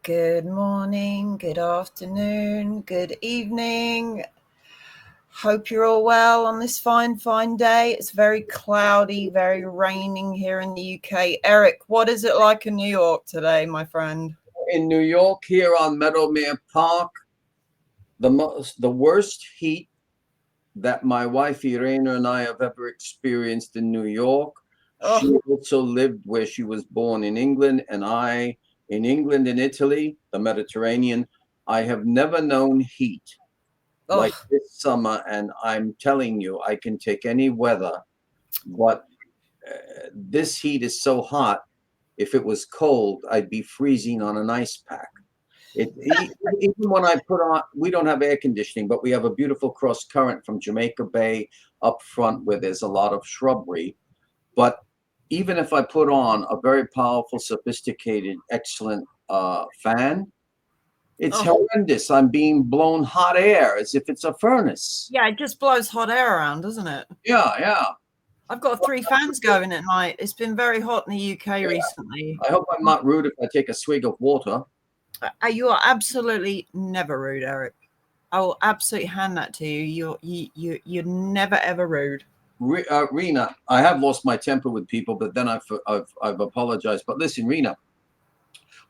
Good morning, good afternoon, good evening. Hope you're all well on this fine day. It's very cloudy, very raining here in the UK. Eric, what is it like in New York today, my friend? In New York, here on Meadowmere Park, the worst heat that my wife Irena and I have ever experienced in New York. Oh. She also lived where she was born in England, and I in England and Italy, the Mediterranean. I have never known heat like this summer, and I'm telling you, I can take any weather, but this heat is so hot. If it was cold, I'd be freezing on an ice pack. Even when I put on, we don't have air conditioning, but we have a beautiful cross current from Jamaica Bay up front where there's a lot of shrubbery. But even if I put on a very powerful, sophisticated, excellent fan, it's horrendous. I'm being blown hot air as if it's a furnace. Yeah, it just blows hot air around, doesn't it? Yeah. I've got 3 fans going at night. It's been very hot in the UK recently. I hope I'm not rude if I take a swig of water. You are absolutely never rude, Eric. I will absolutely hand that to you. You're never ever rude. Rena, I have lost my temper with people, but then I've apologized. But listen, Rena,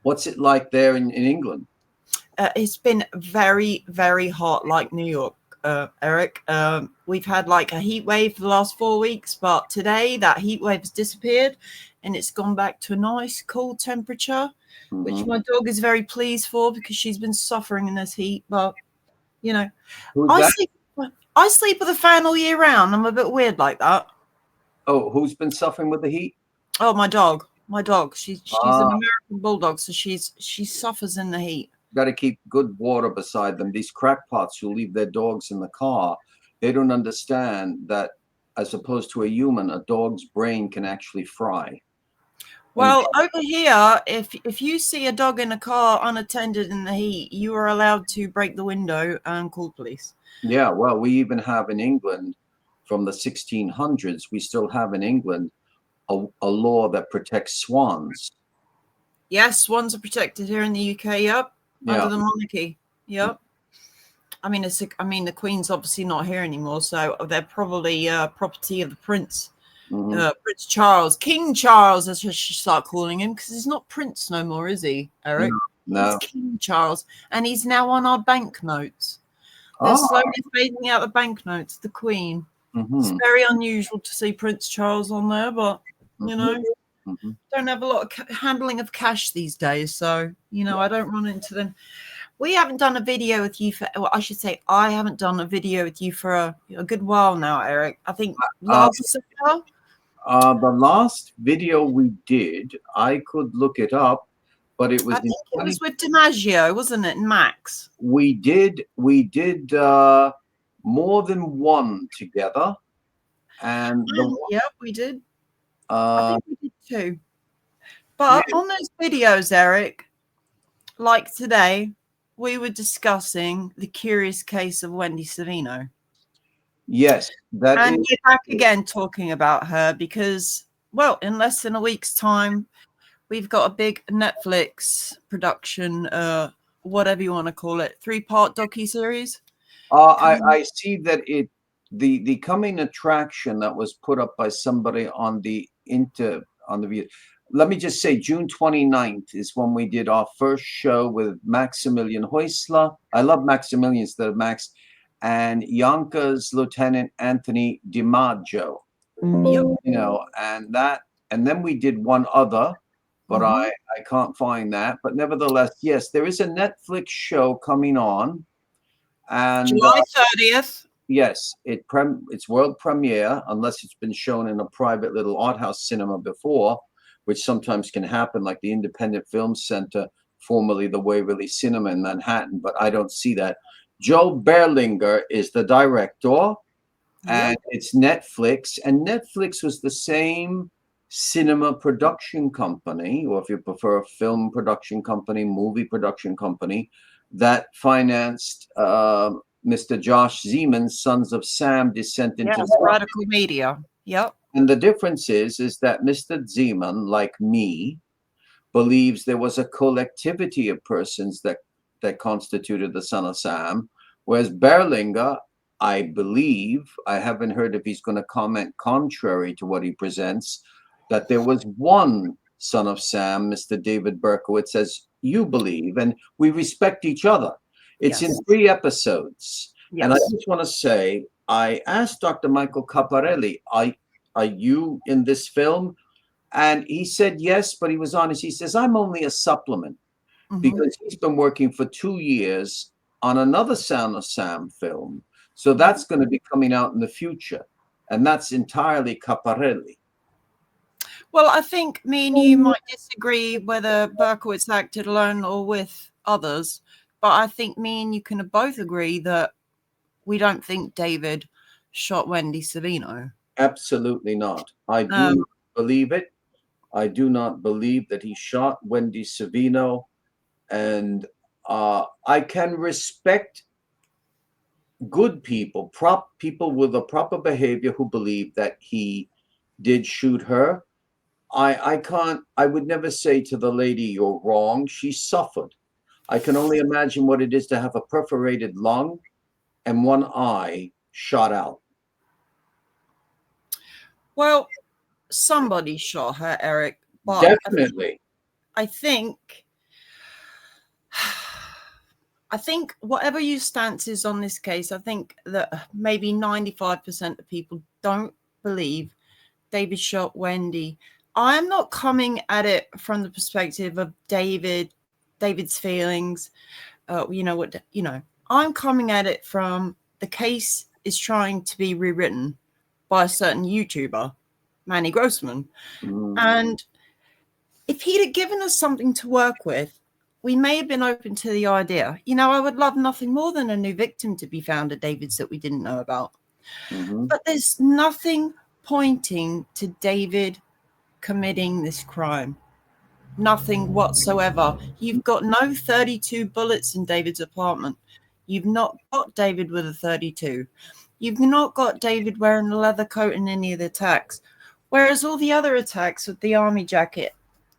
what's it like there in England? It's been very, very hot, like New York, Eric. We've had like a heat wave for the last 4 weeks, but today that heat wave has disappeared and it's gone back to a nice cool temperature, which my dog is very pleased for because she's been suffering in this heat. But, you know, I sleep with a fan all year round. I'm a bit weird like that. Oh, who's been suffering with the heat? Oh, my dog. She's an American bulldog, so she suffers in the heat. Got to keep good water beside them. These crackpots who leave their dogs in the car, they don't understand that as opposed to a human, a dog's brain can actually fry. Well, over here, if you see a dog in a car unattended in the heat, you are allowed to break the window and call police. Yeah, well, we even have in England from the 1600s, we still have in England a law that protects swans. Yes, swans are protected here in the UK. Yep. Under the monarchy. Yep. I mean, the Queen's obviously not here anymore, so they're probably property of the Prince. Prince Charles, King Charles, as I should start calling him, because he's not Prince no more, is he, Eric? No. He's King Charles, and he's now on our banknotes. They're slowly phasing out the banknotes. The Queen. It's very unusual to see Prince Charles on there, but you know. Don't have a lot of handling of cash these days, so I don't run into them. We haven't done a video with you for, well, I should say I haven't done a video with you for a good while now, Eric. I think last September. The last video we did, I could look it up, but it was. I think it was with DiMaggio, wasn't it, and Max? We did more than one together, and we did. I think we did 2. But on those videos, Eric, like today, we were discussing the curious case of Wendy Savino. Yes. And we're back again talking about her because, well, in less than a week's time, we've got a big Netflix production, whatever you want to call it, 3-part docuseries. I see that the coming attraction that was put up by somebody on the video. Let me just say, June 29th is when we did our first show with Maximilian Häusler. I love Maximilian instead of Max, and Yonkers Lieutenant Anthony DiMaggio. And then we did one other, but I can't find that. But nevertheless, yes, there is a Netflix show coming on, and July 30th. Yes, it's world premiere, unless it's been shown in a private little art house cinema before, which sometimes can happen, like the Independent Film Center, formerly the Waverly Cinema in Manhattan, but I don't see that. Joe Berlinger is the director, and it's Netflix, and Netflix was the same cinema production company, or if you prefer, a film production company, movie production company, that financed Mr. Josh Zeman's Sons of Sam: Descent into Radical Media. Yep. And the difference is that Mr. Zeman, like me, believes there was a collectivity of persons that constituted the son of Sam, whereas Berlinger, I believe, I haven't heard if he's going to comment contrary to what he presents, that there was one son of Sam, Mr. David Berkowitz, as you believe, and we respect each other. It's in 3 episodes. Yes. And I just want to say, I asked Dr. Michael Caparelli, are you in this film? And he said yes, but he was honest. He says, I'm only a supplement, because he's been working for 2 years on another Son of Sam film. So that's going to be coming out in the future. And that's entirely Caparelli. Well, I think me and you might disagree whether Berkowitz acted alone or with others. But I think me and you can both agree that we don't think David shot Wendy Savino. Absolutely not. I do not believe it. I do not believe that he shot Wendy Savino. And I can respect good people, people with a proper behavior who believe that he did shoot her. I would never say to the lady, you're wrong. She suffered. I can only imagine what it is to have a perforated lung and one eye shot out. Well, somebody shot her, Eric. But definitely. I think whatever your stance is on this case, I think that maybe 95% of people don't believe David shot Wendy. I'm not coming at it from the perspective of David's feelings. I'm coming at it from the case is trying to be rewritten by a certain YouTuber, Manny Grossman. And if he'd have given us something to work with, we may have been open to the idea. I would love nothing more than a new victim to be found at David's that we didn't know about. But there's nothing pointing to David committing this crime. Nothing whatsoever. You've got no 32 bullets in David's apartment. You've not got David with a 32. You've not got David wearing a leather coat in any of the attacks. Whereas all the other attacks with the army jacket,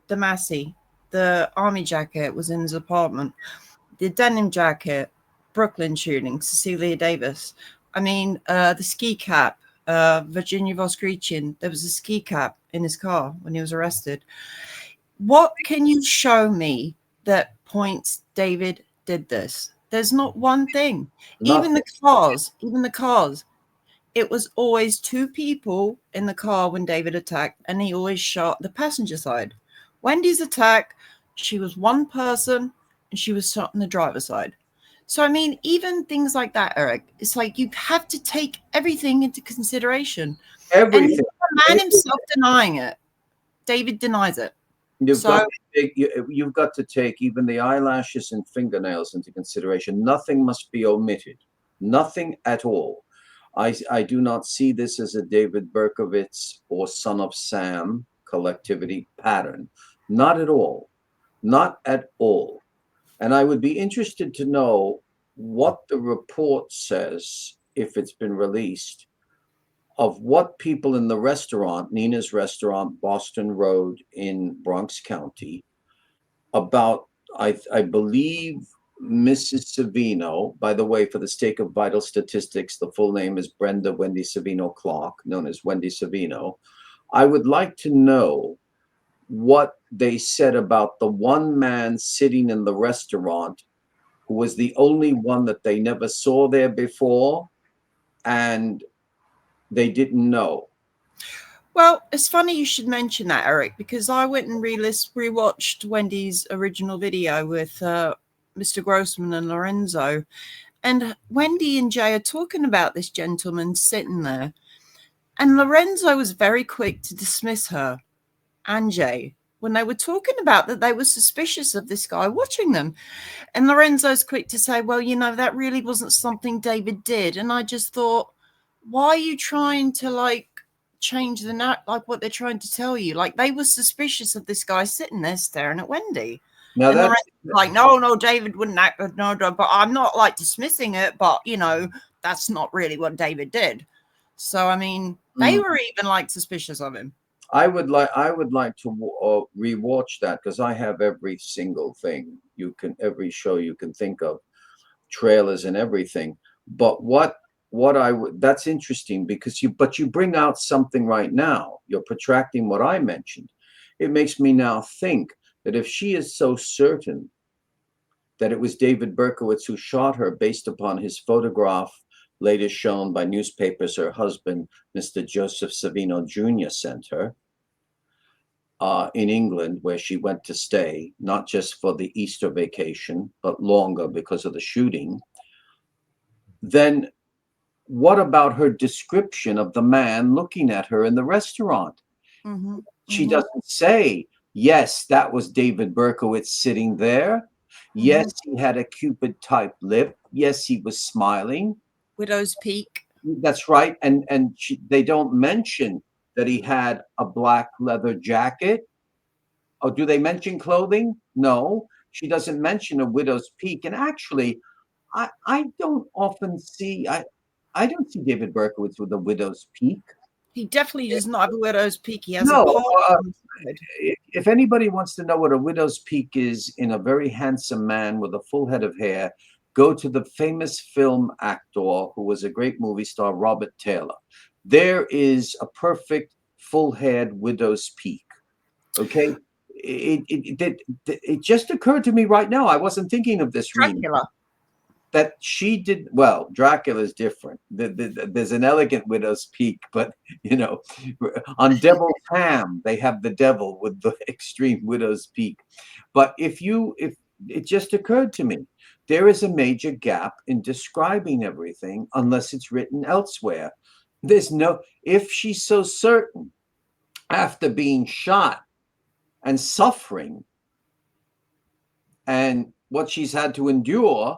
the Massey, the army jacket was in his apartment. The denim jacket, Brooklyn shooting, Cecilia Davis. The ski cap, Virginia Voskrechin. There was a ski cap in his car when he was arrested. What can you show me that points David did this? There's not one thing. Even the cars. It was always 2 people in the car when David attacked, and he always shot the passenger side. Wendy's attack, she was 1 person, and she was shot on the driver's side. So, even things like that, Eric, it's like you have to take everything into consideration. Everything. And the man himself denying it. David denies it. You've got to take even the eyelashes and fingernails into consideration. Nothing must be omitted. Nothing at all. I do not see this as a David Berkowitz or Son of Sam collectivity pattern. Not at all. Not at all. And I would be interested to know what the report says, if it's been released, of what people in the restaurant, Nina's restaurant, Boston Road in Bronx County, about, I believe, Mrs. Savino. By the way, for the sake of vital statistics, the full name is Brenda Wendy Savino Clark, known as Wendy Savino. I would like to know what they said about the one man sitting in the restaurant who was the only one that they never saw there before, and they didn't know. Well, it's funny you should mention that, Eric, because I went and rewatched Wendy's original video with Mr. Grossman and Lorenzo. And Wendy and Jay are talking about this gentleman sitting there. And Lorenzo was very quick to dismiss her and Jay when they were talking about that they were suspicious of this guy watching them. And Lorenzo's quick to say, well, that really wasn't something David did. And I just thought, why are you trying to change what they're trying to tell you? They were suspicious of this guy sitting there staring at Wendy. Now that's no, David wouldn't act. No, but I'm not dismissing it, but that's not really what David did. So they were even suspicious of him. I would like to rewatch that, because I have every single thing every show you can think of, trailers and everything. But that's interesting, because you bring out something right now. You're protracting what I mentioned. It makes me now think that if she is so certain that it was David Berkowitz who shot her, based upon his photograph later shown by newspapers her husband, Mr. Joseph Savino Jr., sent her, in England, where she went to stay, not just for the Easter vacation, but longer because of the shooting, then what about her description of the man looking at her in the restaurant? Mm-hmm. She doesn't say, yes, that was David Berkowitz sitting there. Yes, he had a Cupid type lip. Yes, he was smiling. Widow's peak. That's right. And they don't mention that he had a black leather jacket. Oh, do they mention clothing? No, she doesn't mention a widow's peak. And actually, I don't often see, I don't see David Berkowitz with a widow's peak. He definitely does not have a widow's peak. He has no, a part. If anybody wants to know what a widow's peak is in a very handsome man with a full head of hair, go to the famous film actor who was a great movie star, Robert Taylor. There is a perfect full-haired widow's peak. Okay. It just occurred to me right now. I wasn't thinking of this. Dracula. That she did well. Dracula is different. There's an elegant widow's peak, but on Devil's Ham, they have the devil with the extreme widow's peak. But if it just occurred to me, there is a major gap in describing everything unless it's written elsewhere. If she's so certain after being shot and suffering and what she's had to endure,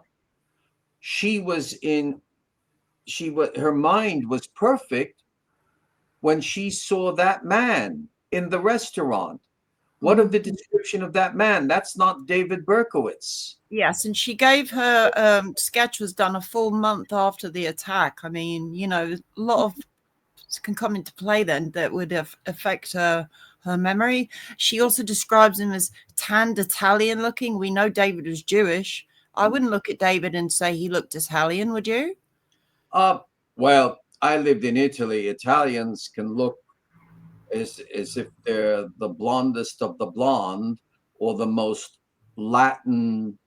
her mind was perfect when she saw that man in the restaurant. What of the description of that man? That's not David Berkowitz. Yes, and she gave her sketch was done a full month after the attack. I mean, a lot of can come into play then that would affect her memory. She also describes him as tanned Italian looking. We know David was Jewish. I wouldn't look at David and say he looked Italian, would you? Well, I lived in Italy. Italians can look as if they're the blondest of the blonde, or the most Latin,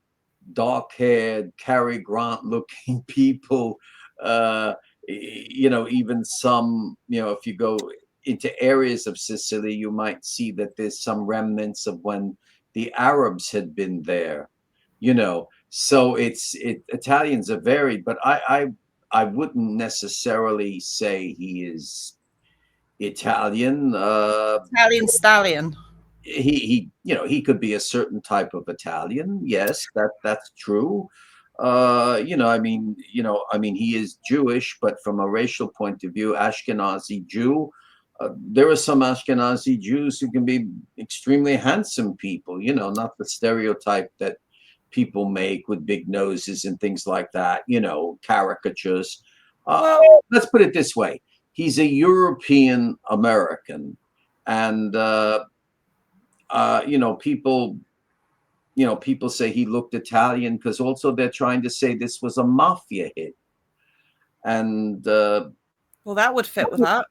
dark-haired, Cary Grant-looking people. Even some, if you go into areas of Sicily, you might see that there's some remnants of when the Arabs had been there. So Italians are varied, but I wouldn't necessarily say he is Italian. Italian stallion. He could be a certain type of Italian. Yes, that's true. He is Jewish, but from a racial point of view, Ashkenazi Jew. There are some Ashkenazi Jews who can be extremely handsome people, not the stereotype that people make with big noses and things like that, caricatures. Let's put it this way. He's a European American, and people say he looked Italian because also they're trying to say this was a mafia hit. And well, that would fit with that.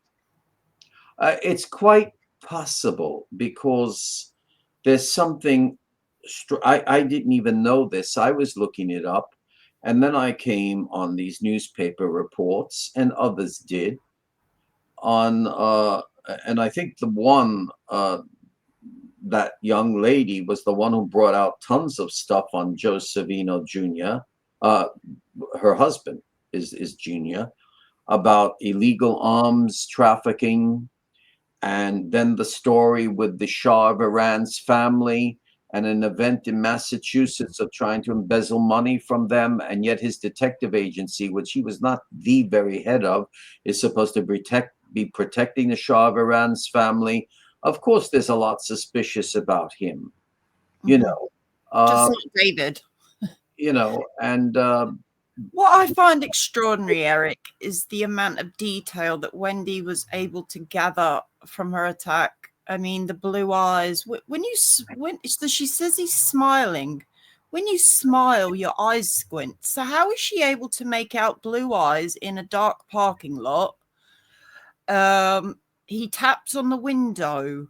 It's quite possible, because there's something I didn't even know this. I was looking it up, and then I came on these newspaper reports, and others did, on and I think the one that young lady was the one who brought out tons of stuff on Joe Savino Jr. Her husband is Junior, about illegal arms trafficking, and then the story with the Shah of Iran's family and an event in Massachusetts of trying to embezzle money from them, and yet his detective agency, which he was not the very head of, is supposed to be protecting the Shah of Iran's family. Of course, there's a lot suspicious about him, just like David. And what I find extraordinary, Eric, is the amount of detail that Wendy was able to gather from her attack. I mean, the blue eyes. When she says he's smiling. When you smile, your eyes squint. So how is she able to make out blue eyes in a dark parking lot? He taps on the window.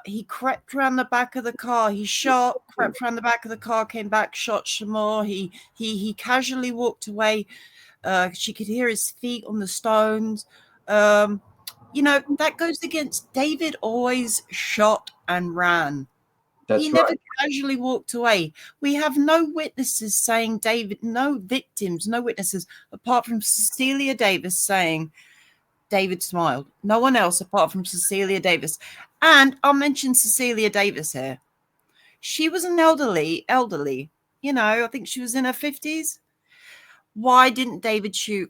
He crept around the back of the car. He shot, crept around the back of the car, came back, shot some more. He casually walked away. She could hear his feet on the stones. That goes against David always shot and ran. That's he right. never casually walked away. We have no witnesses saying no victims, no witnesses, apart from Cecilia Davis saying David smiled. No one else apart from Cecilia Davis. And I'll mention Cecilia Davis here. She was an elderly, I think she was in her 50s. Why didn't David shoot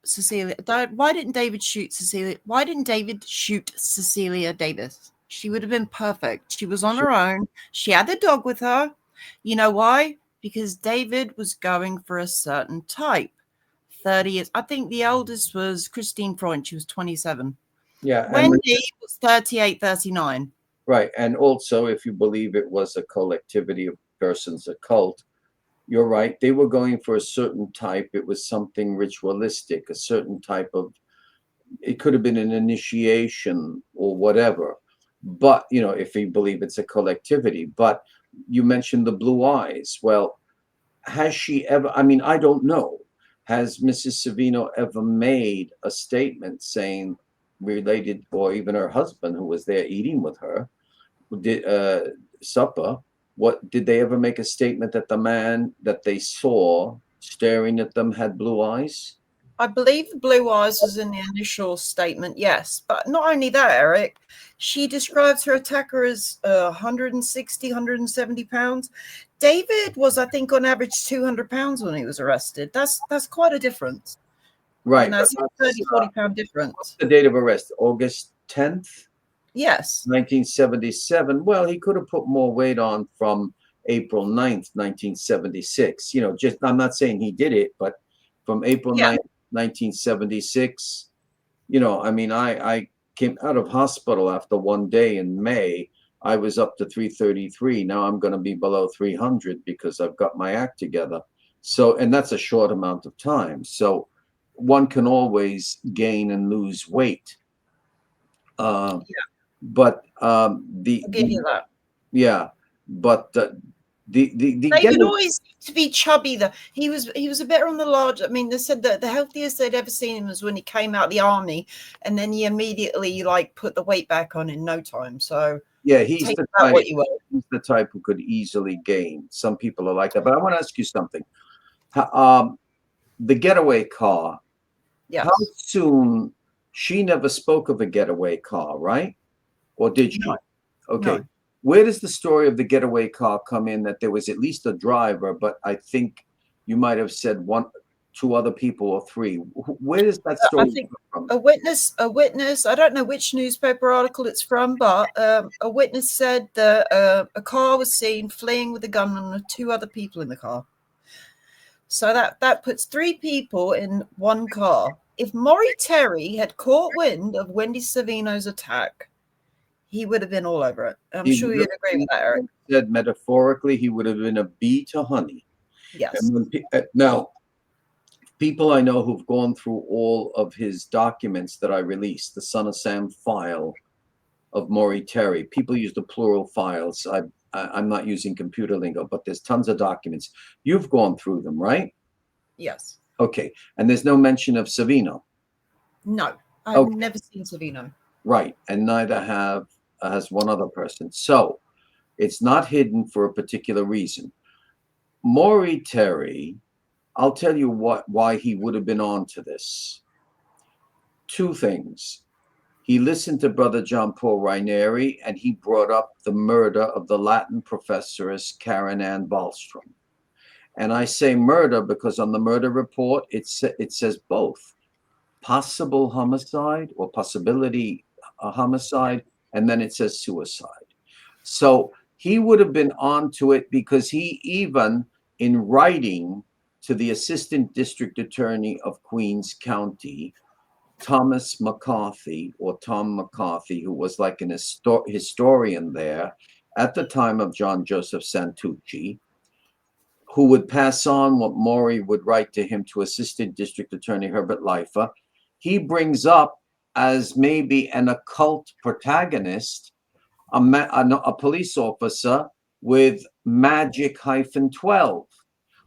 Cecilia? Why didn't David shoot Cecilia? Why didn't David shoot Cecilia Davis? She would have been perfect. She was on her own. She had the dog with her. You know why? Because David was going for a certain type. 30 years. I think the eldest was Christine Freund. She was 27. Yeah. Wendy was 38, 39. Right. And also, if you believe it was a collectivity of persons, a cult, you're right. They were going for a certain type. It was something ritualistic, a certain type of, it could have been an initiation or whatever. But, if you believe it's a collectivity. But you mentioned the blue eyes. Well, has she ever, I don't know. Has Mrs. Savino ever made a statement saying related, or even her husband who was there eating with her, did supper, what did they ever make a statement that the man that they saw staring at them had blue eyes? I believe the blue eyes was in the initial statement, yes. But not only that, Eric, she describes her attacker as 160, 170 pounds. David was, I think, on average 200 pounds when he was arrested. That's quite a difference. Right. That's a 30, 40 pound difference. What's the date of arrest? August 10th? Yes. 1977. Well, he could have put more weight on from April 9th, 1976. I'm not saying he did it, but from April 9th, 1976, I came out of hospital after one day in May. I was up to 333. Now I'm going to be below 300 because I've got my act together. So, and that's a short amount of time. So one can always gain and lose weight. But I'll give you that. Yeah, but David always used to be chubby though. He was a bit on the large. They said that the healthiest they'd ever seen him was when he came out of the army, and then he immediately put the weight back on in no time. So yeah, he's the type. He's the type who could easily gain. Some people are like that. But I want to ask you something. The getaway car. Yes. How soon? She never spoke of a getaway car, right? Or did she? No. Okay. No. Where does the story of the getaway car come in? That there was at least a driver, but I think you might have said two other people or three. Where does that story come from? A witness. I don't know which newspaper article it's from, but a witness said that a car was seen fleeing with a gunman with two other people in the car. So that puts three people in one car. If Maury Terry had caught wind of Wendy Savino's attack, he would have been all over it. I'm sure you'd agree with that, Eric. Said metaphorically, he would have been a bee to honey. Yes. Now, people I know who've gone through all of his documents that I released, the Son of Sam file of Maury Terry. People use the plural files. I'm not using computer lingo, but there's tons of documents. You've gone through them, right? Yes. Okay. And there's no mention of Savino? No, I've never seen Savino. Right. And neither has one other person. So it's not hidden for a particular reason. Maury Terry, I'll tell you why he would have been on to this. Two things. He listened to Brother John Paul Rainieri, and he brought up the murder of the Latin professoress Karen Ann Ballstrom. And I say murder because on the murder report, it says both. Possible homicide or possibility homicide, and then it says suicide. So he would have been onto it because he even, in writing to the assistant district attorney of Queens County, Thomas McCarthy, or Tom McCarthy, who was like an historian there at the time of John Joseph Santucci, who would pass on what Maury would write to him to Assistant District Attorney Herbert Leifer. He brings up as maybe an occult protagonist a police officer with magic -12.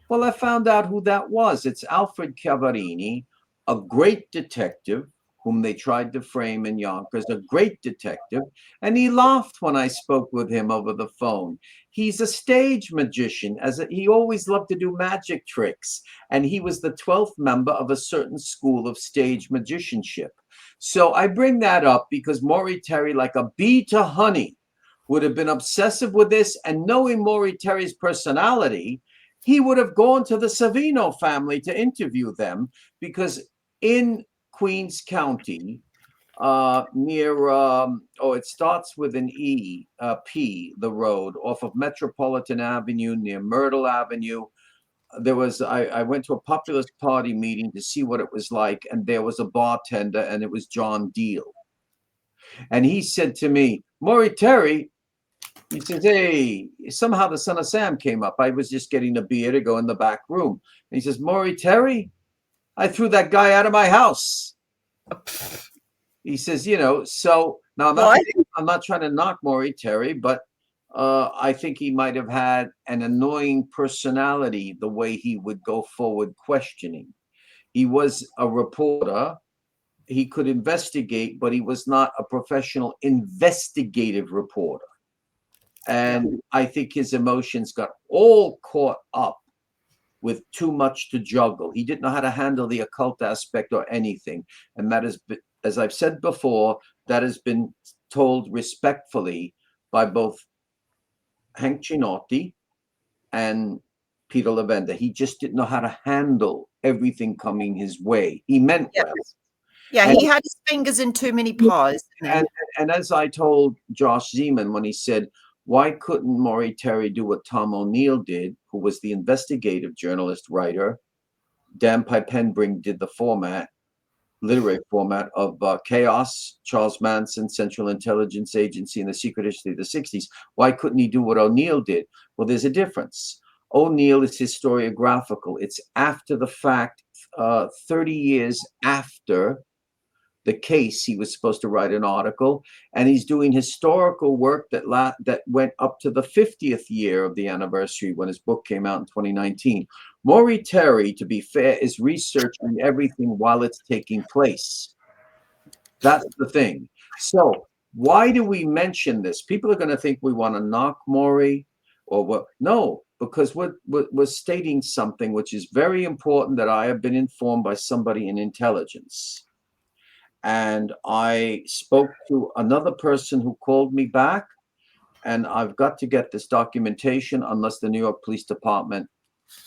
Well, I found out who that was. It's Alfred Cavarini, a great detective whom they tried to frame in Yonkers, a great detective. And he laughed when I spoke with him over the phone. He's a stage magician, he always loved to do magic tricks. And he was the 12th member of a certain school of stage magicianship. So I bring that up because Maury Terry, like a bee to honey, would have been obsessive with this. And knowing Maury Terry's personality, he would have gone to the Savino family to interview them, because in Queens County, near, it starts with an E, P, the road, off of Metropolitan Avenue, near Myrtle Avenue. There was, I went to a populist party meeting to see what it was like, and there was a bartender, and it was John Deal. And he said to me, Maury Terry, he says, hey, somehow the Son of Sam came up. I was just getting a beer to go in the back room. And he says, Maury Terry, I threw that guy out of my house. He says, so now I'm not trying to knock Maury Terry, but I think he might have had an annoying personality, the way he would go forward questioning. He was a reporter. He could investigate, but he was not a professional investigative reporter. And I think his emotions got all caught up with too much to juggle. He didn't know how to handle the occult aspect or anything. And that is, as I've said before, that has been told respectfully by both Hank Chinotti and Peter Lavender. He just didn't know how to handle everything coming his way. He meant well. Yeah, and he had his fingers in too many pies. And as I told Josh Zeman when he said, why couldn't Maury Terry do what Tom O'Neill did, who was the investigative journalist writer? Dan Pipenbring did the literary format of Chaos, Charles Manson, Central Intelligence Agency, and the Secret History of the 60s. Why couldn't he do what O'Neill did? Well, there's a difference. O'Neill is historiographical. It's after the fact, 30 years after the case. He was supposed to write an article, and he's doing historical work that went up to the 50th year of the anniversary when his book came out in 2019. Maury Terry, to be fair, is researching everything while it's taking place. That's the thing. So why do we mention this? People are going to think we want to knock Maury or what? No, because we're stating something which is very important, that I have been informed by somebody in intelligence. And I spoke to another person who called me back, and I've got to get this documentation unless the New York Police Department.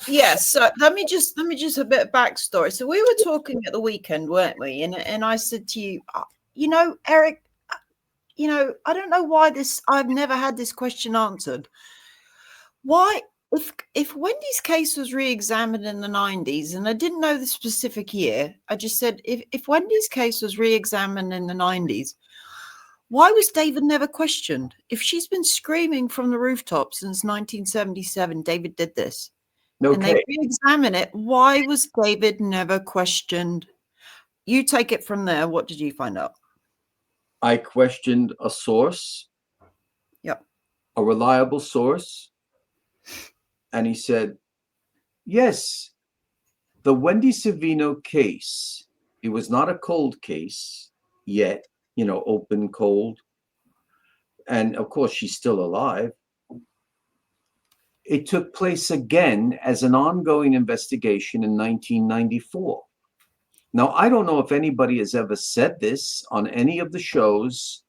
Yes. So let me just a bit of backstory. So we were talking at the weekend, weren't we? And I said to you, Eric, I don't know why I've never had this question answered. Why, if Wendy's case was re-examined in the 90s, and I didn't know the specific year, I just said, if Wendy's case was re-examined in the 90s, why was David never questioned? If she's been screaming from the rooftop since 1977, David did this. Okay. And they re-examine it. Why was David never questioned? You take it from there. What did you find out? I questioned a source. Yep. A reliable source. And he said, yes, the Wendy Savino case, it was not a cold case yet, open cold. And of course, she's still alive. It took place again as an ongoing investigation in 1994. Now, I don't know if anybody has ever said this on any of the shows,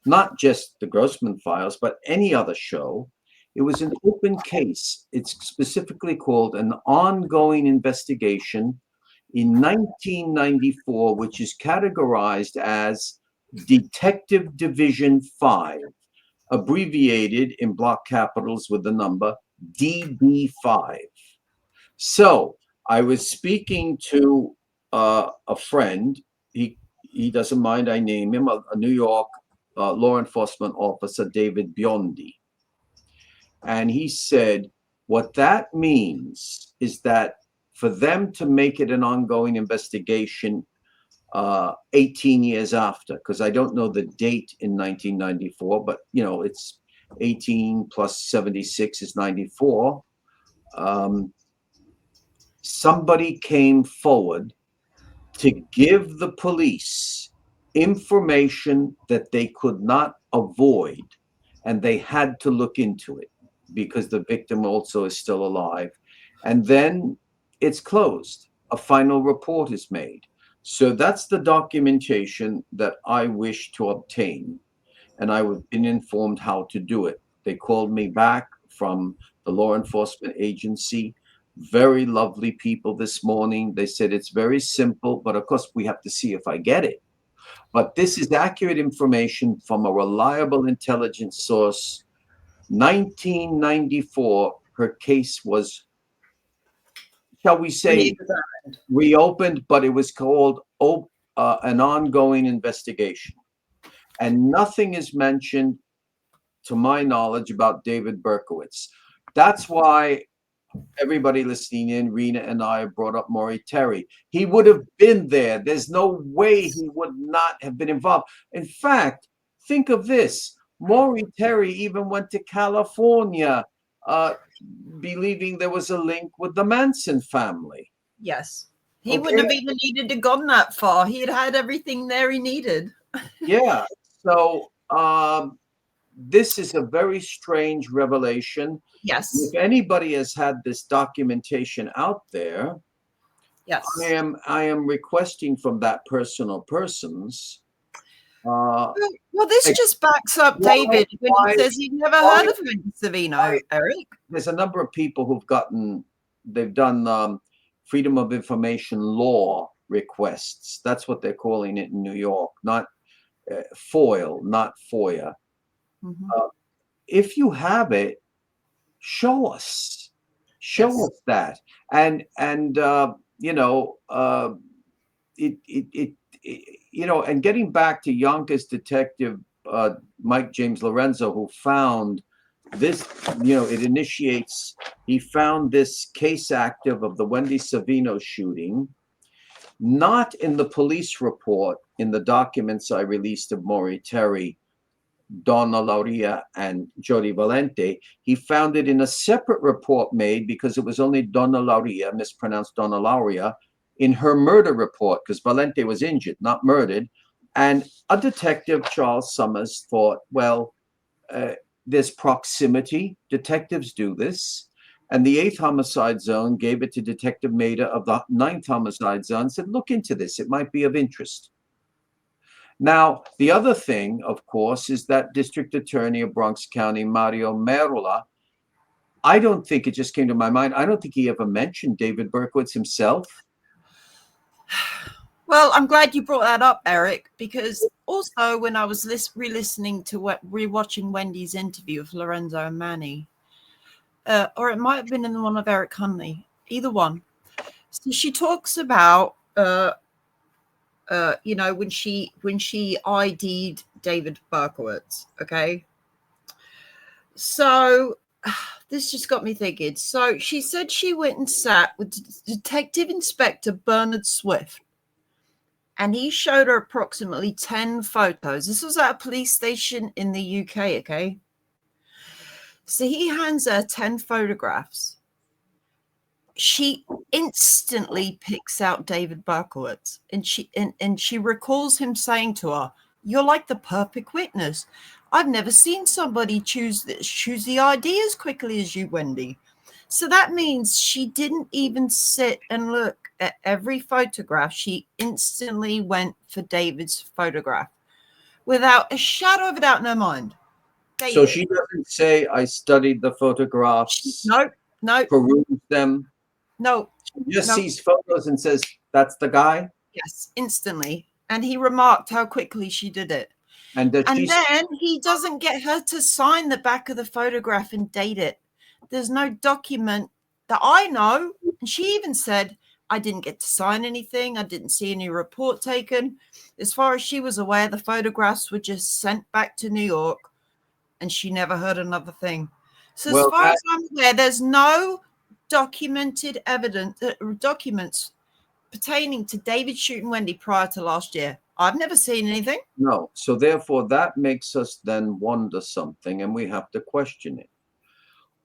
not just the Grossman Files, but any other show. It was an open case. It's specifically called an ongoing investigation in 1994, which is categorized as Detective Division 5, abbreviated in block capitals with the number DB5. So I was speaking to a friend. he doesn't mind I name him, a New York law enforcement officer, David Biondi. And he said, what that means is that for them to make it an ongoing investigation 18 years after, because I don't know the date in 1994, but, you know, it's 18 plus 76 is 94. Somebody came forward to give the police information that they could not avoid, and they had to look into it because the victim also is still alive. And then it's closed. A final report is made. So that's the documentation that I wish to obtain. And I have been informed how to do it. They called me back from the law enforcement agency. Very lovely people this morning. They said it's very simple, but of course we have to see if I get it. But this is accurate information from a reliable intelligence source. 1994, her case was, shall we say, reopened, but it was called an ongoing investigation. And nothing is mentioned, to my knowledge, about David Berkowitz. That's why everybody listening in, Rena and I brought up Maury Terry. He would have been there. There's no way he would not have been involved. In fact, think of this. Maury Terry even went to California, believing there was a link with the Manson family. Yes. He wouldn't have even needed to gone that far. He had everything there he needed. Yeah. So this is a very strange revelation. Yes. If anybody has had this documentation out there, yes, I am requesting from that person or persons. Well, this just backs up David when he says he'd never heard of Wendy Savino, Eric. There's a number of people who've they've done freedom of information law requests. That's what they're calling it in New York, not FOIL, not FOIA. Mm-hmm. If you have it, show us that. And you know, you know, and getting back to Yonkers detective Mike James Lorenzo, who found this, you know, he found this case active of the Wendy Savino shooting, not in the police report, in the documents I released of Maury Terry, Donna Lauria, and Jody Valente. He found it in a separate report made, because it was only Donna Lauria, mispronounced Donna Lauria, in her murder report, because Valente was injured, not murdered. And a detective, Charles Summers, thought, well, there's proximity. Detectives do this. And the 8th Homicide Zone gave it to Detective Maida of the 9th Homicide Zone, said, look into this. It might be of interest. Now, the other thing, of course, is that District Attorney of Bronx County, Mario Merola, I don't think, it just came to my mind, I don't think he ever mentioned David Berkowitz himself. Well, I'm glad you brought that up, Eric, because also when I was re-listening to rewatching Wendy's interview with Lorenzo and Manny, or it might have been in the one of Eric Hunley, either one. So she talks about, you know, when she ID'd David Berkowitz, okay? So this just got me thinking. So she said she went and sat with Detective Inspector Bernard Swift, and he showed her approximately 10 photos. This was at a police station in the UK, okay? So he hands her 10 photographs. She instantly picks out David Berkowitz, and she recalls him saying to her, "You're like the perfect witness. I've never seen somebody choose the ID as quickly as you, Wendy." So that means she didn't even sit and look at every photograph. She instantly went for David's photograph without a shadow of a doubt in her mind. David. So she doesn't say, I studied the photographs. No. Perused them. No. She just sees photos and says, that's the guy? Yes, instantly. And he remarked how quickly she did it. And then he doesn't get her to sign the back of the photograph and date it. There's no document that I know. And she even said, I didn't get to sign anything. I didn't see any report taken. As far as she was aware, the photographs were just sent back to New York, and she never heard another thing. So as far as I'm aware, there's no documented evidence, documents pertaining to David shooting Wendy prior to last year. I've never seen anything. No. So therefore, that makes us then wonder something, and we have to question it.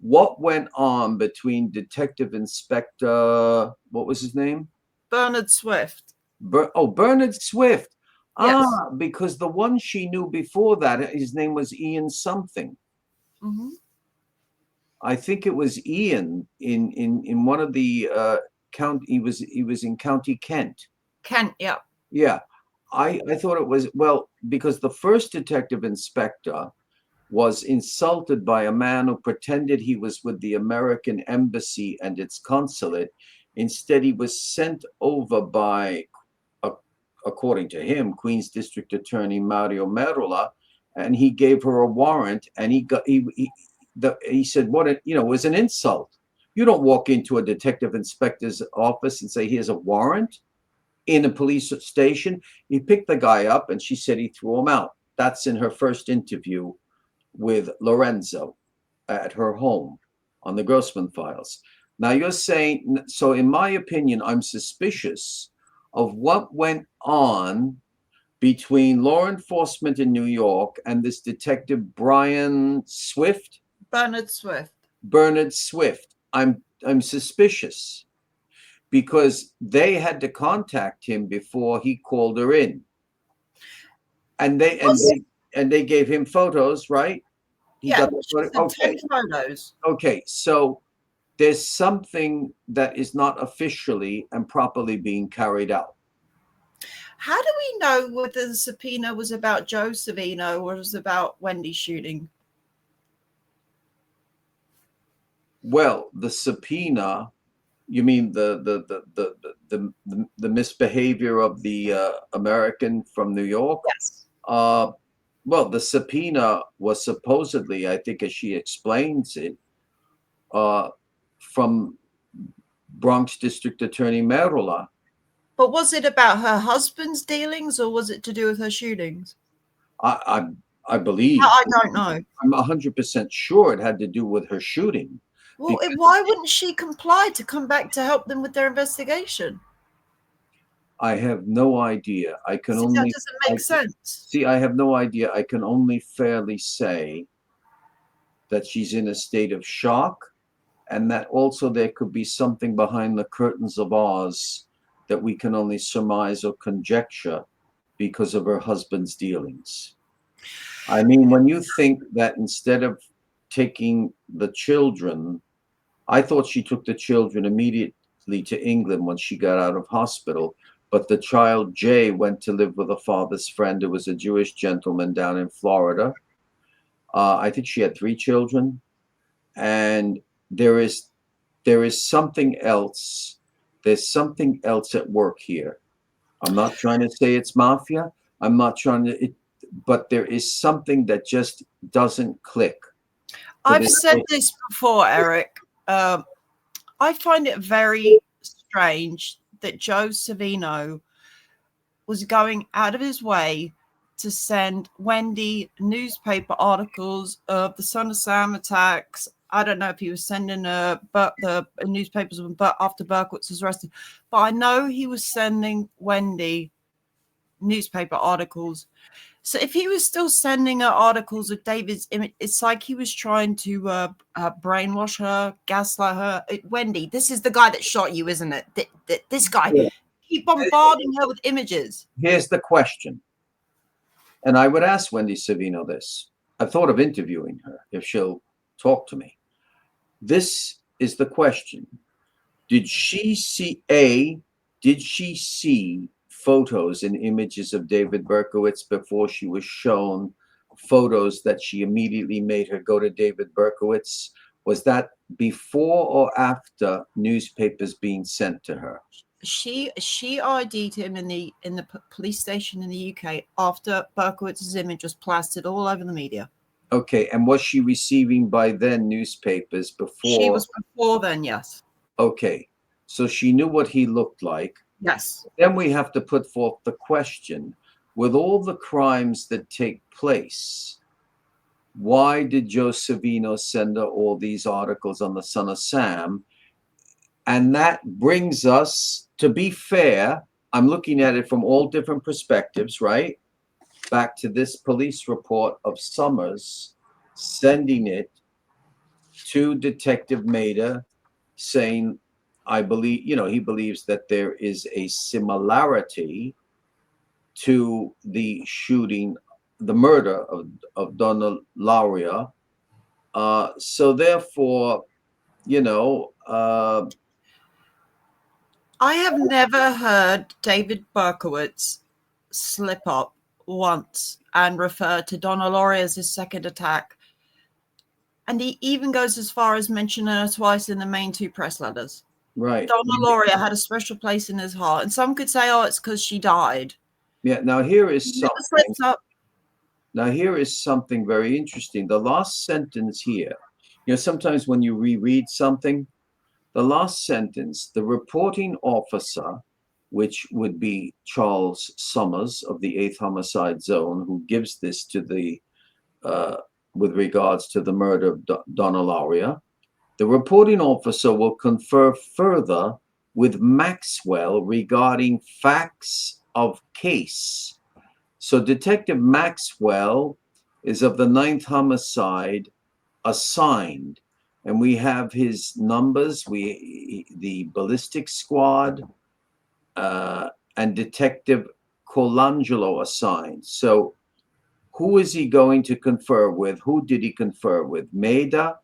What went on between Detective Inspector, what was his name? Bernard Swift. Bernard Swift. Yes. Because the one she knew before that, his name was Ian something. Mm-hmm. I think it was Ian in one of the county. He was in County Kent. Kent, yeah. Yeah. I thought it was, well, because the first detective inspector was insulted by a man who pretended he was with the American embassy and its consulate. Instead, he was sent over by, according to him, Queens District Attorney Maury Terry, and he gave her a warrant, and he said, it was an insult. You don't walk into a detective inspector's office and say, here's a warrant in a police station. He picked the guy up, and she said he threw him out. That's in her first interview with Lorenzo at her home on the Grossman files. Now you're saying, so in my opinion, I'm suspicious of what went on between law enforcement in New York and this detective Bernard Swift. I'm suspicious because they had to contact him before he called her in, and they gave him photos, right? Okay. Photos. Okay, so there's something that is not officially and properly being carried out. How do we know whether the subpoena was about Joe Savino or was about Wendy shooting? Well, the subpoena, you mean the misbehavior of the American from New York? Yes. Well, the subpoena was supposedly, I think, as she explains it, from Bronx District Attorney Merola. But was it about her husband's dealings, or was it to do with her shootings? I believe. I don't know. I'm 100% sure it had to do with her shooting. Well, why wouldn't she comply to come back to help them with their investigation? I have no idea. That doesn't make sense. See, I have no idea. I can only fairly say that she's in a state of shock, and that also there could be something behind the curtains of Oz that we can only surmise or conjecture because of her husband's dealings. I mean, when you think that instead of taking the children, I thought she took the children immediately to England when she got out of hospital, but the child Jay went to live with a father's friend who was a Jewish gentleman down in Florida. I think she had 3 children, and there is something else. There's something else at work here. I'm not trying to say it's mafia. I'm not trying to, but there is something that just doesn't click. I've said this before, Eric. I find it very strange that Joe Savino was going out of his way to send Wendy newspaper articles of the Son of Sam attacks. I don't know if he was sending the newspapers after Berkowitz was arrested, but I know he was sending Wendy newspaper articles. So if he was still sending her articles of David's image, it's like he was trying to brainwash her, gaslight her. Wendy, this is the guy that shot you, isn't it? This guy. Yeah. Keep bombarding her with images. Here's the question. And I would ask Wendy Savino this. I've thought of interviewing her if she'll talk to me. This is the question. Did she see photos and images of David Berkowitz before she was shown photos that she immediately made her go to David Berkowitz? Was that before or after newspapers being sent to her? She ID'd him in the police station in the UK after Berkowitz's image was plastered all over the media. Okay, and was she receiving by then newspapers before? She was before then, yes. Okay, So she knew what he looked like. Yes. Then we have to put forth the question, with all the crimes that take place, why did Joe Savino send her all these articles on the son of Sam? And that brings us, to be fair, I'm looking at it from all different perspectives, right? Back to this police report of Summers sending it to Detective Maida, saying, I believe, he believes that there is a similarity to the shooting, the murder of Donna Lauria. So therefore, I have never heard David Berkowitz slip up once and refer to Donna Lauria as his second attack. And he even goes as far as mentioning her twice in the main 2 press letters. Right. Donna Lauria had a special place in his heart. And some could say, oh, it's because she died. Yeah, now here is something. Now here is something very interesting. The last sentence here, sometimes when you reread something, the last sentence, the reporting officer, which would be Charles Summers of the 8th Homicide Zone, who gives this to with regards to the murder of Donna Lauria, the reporting officer will confer further with Maxwell regarding facts of case. So Detective Maxwell is of the 9th Homicide assigned, and we have his numbers, the ballistic squad, and Detective Colangelo assigned. So who is he going to confer with? Who did he confer with? Maida,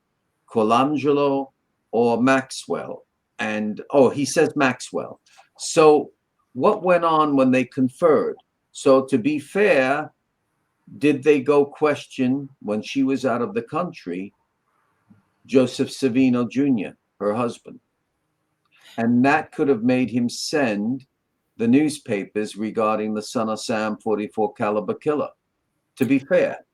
Colangelo, or Maxwell? And he says Maxwell. So what went on when they conferred? So to be fair, did they go question, when she was out of the country, Joseph Savino Jr., her husband? And that could have made him send the newspapers regarding the son of Sam 44 caliber killer, to be fair.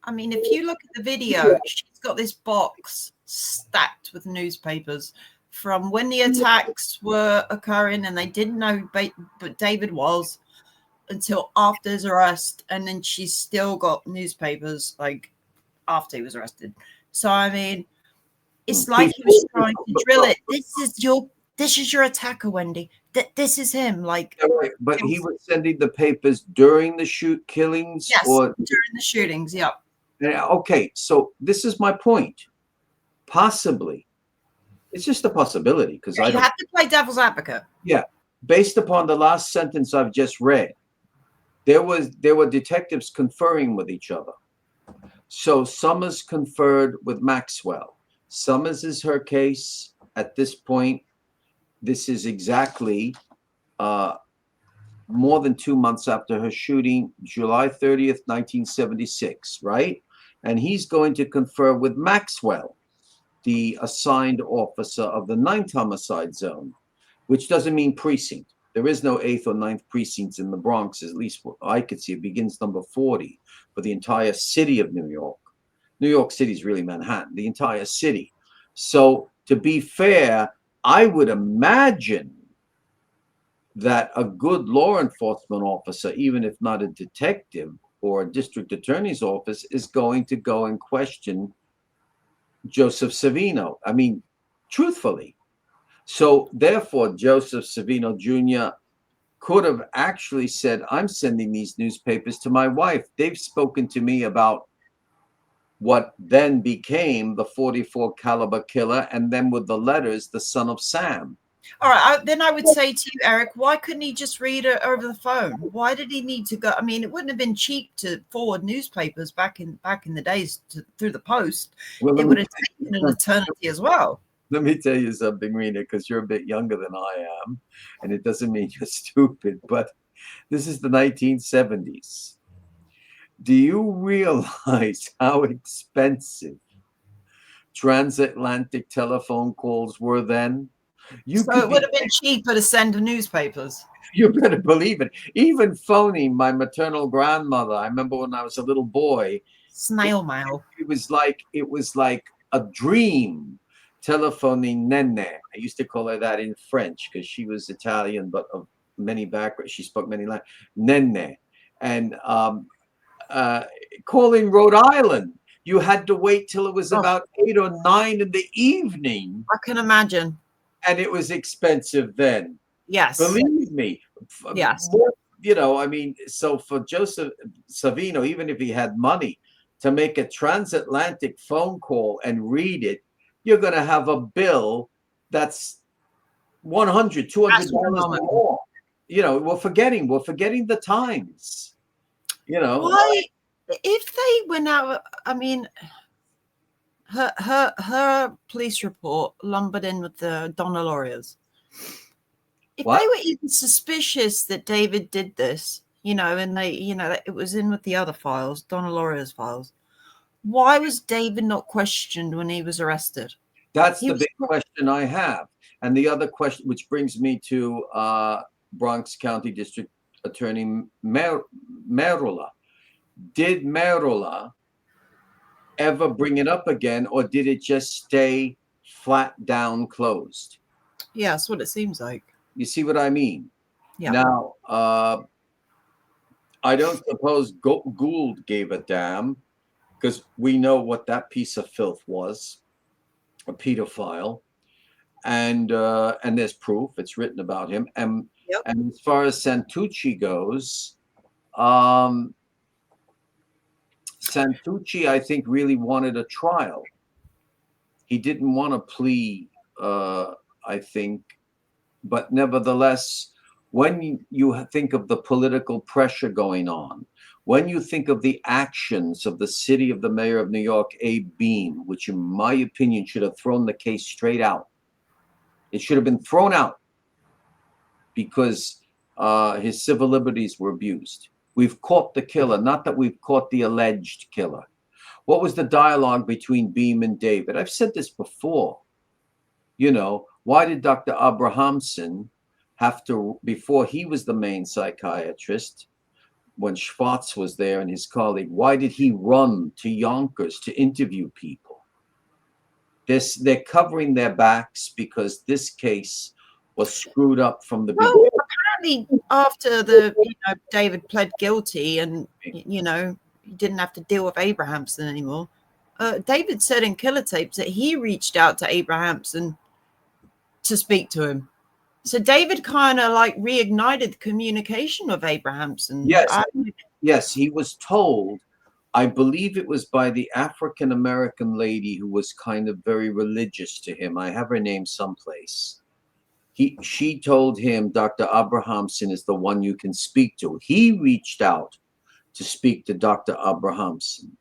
I mean, if you look at the video, she's got this box stacked with newspapers from when the attacks were occurring, and they didn't know but David was, until after his arrest. And then she's still got newspapers like after he was arrested. So I mean, it's like he was trying to drill it. This is your attacker, Wendy. This is him. Like, but he was sending the papers during the killings. Yes, or during the shootings. Yep. Okay, so this is my point. Possibly, it's just a possibility, because you have to play devil's advocate. Yeah, based upon the last sentence I've just read, there were detectives conferring with each other. So Summers conferred with Maxwell. Summers is her case at this point. This is exactly more than 2 months after her shooting, July 30th, 1976, right? And he's going to confer with Maxwell, the assigned officer of the 9th Homicide Zone, which doesn't mean precinct. There is no 8th or 9th precincts in the Bronx, at least what I could see. It begins number 40 for the entire city of New York. New York City is really Manhattan, the entire city. So to be fair, I would imagine that a good law enforcement officer, even if not a detective or a district attorney's office, is going to go and question Joseph Savino. I mean, truthfully. So therefore, Joseph Savino Jr. could have actually said, I'm sending these newspapers to my wife. They've spoken to me about what then became the 44 caliber killer, and then with the letters, the son of Sam. All right, then I would say to you, Eric, why couldn't he just read it over the phone? Why did he need to go? I mean, it wouldn't have been cheap to forward newspapers back in the days through the post. Well, it would have taken an eternity as well. Let me tell you something, Rena, because you're a bit younger than I am, and it doesn't mean you're stupid, but this is the 1970s. Do you realize how expensive transatlantic telephone calls were then? So it would have been cheaper to send newspapers. You better believe it. Even phoning my maternal grandmother, I remember when I was a little boy. Snail mail. It was like a dream telephoning Nene. I used to call her that in French because she was Italian, but of many backgrounds. She spoke many languages. Nene. And calling Rhode Island. You had to wait till it was about 8 or 9 in the evening. I can imagine. And it was expensive then. Yes. Believe me. Yes. More, I mean, so for Joseph Savino, even if he had money to make a transatlantic phone call and read it, you're going to have a bill that's $100, $200 more. We're forgetting the times. Why, if they went out, I mean, her police report lumbered in with the Donna Lauriers. If they were even suspicious that David did this, and they, it was in with the other files, Donna Lauriers files, why was David not questioned when he was arrested? That's the big question I have. And the other question, which brings me to Bronx County District Attorney Merula. Did Merula ever bring it up again, or did it just stay flat down closed? Yeah, that's what it seems like. You see what I mean? Yeah. Now, I don't suppose Gould gave a damn, because we know what that piece of filth was, a pedophile. And there's proof, it's written about him. And as far as Santucci goes, Santucci, I think, really wanted a trial. He didn't want to plea, I think. But nevertheless, when you think of the political pressure going on, when you think of the actions of the city of the mayor of New York, Abe Beame, which in my opinion should have thrown the case straight out. It should have been thrown out because his civil liberties were abused. We've caught the killer, not that we've caught the alleged killer. What was the dialogue between Beame and David? I've said this before. Why did Dr. Abrahamson have to, before he was the main psychiatrist, when Schwartz was there and his colleague, why did he run to Yonkers to interview people? They're covering their backs because this case was screwed up from the beginning. Apparently, after David pled guilty and he didn't have to deal with Abrahamson anymore. David said in Killer Tapes that he reached out to Abrahamson to speak to him. So David kind of reignited the communication with Abrahamson. Yes, he was told, I believe it was by the African-American lady who was kind of very religious to him. I have her name someplace. She told him Dr. Abrahamson is the one you can speak to. He reached out to speak to Dr. Abrahamson.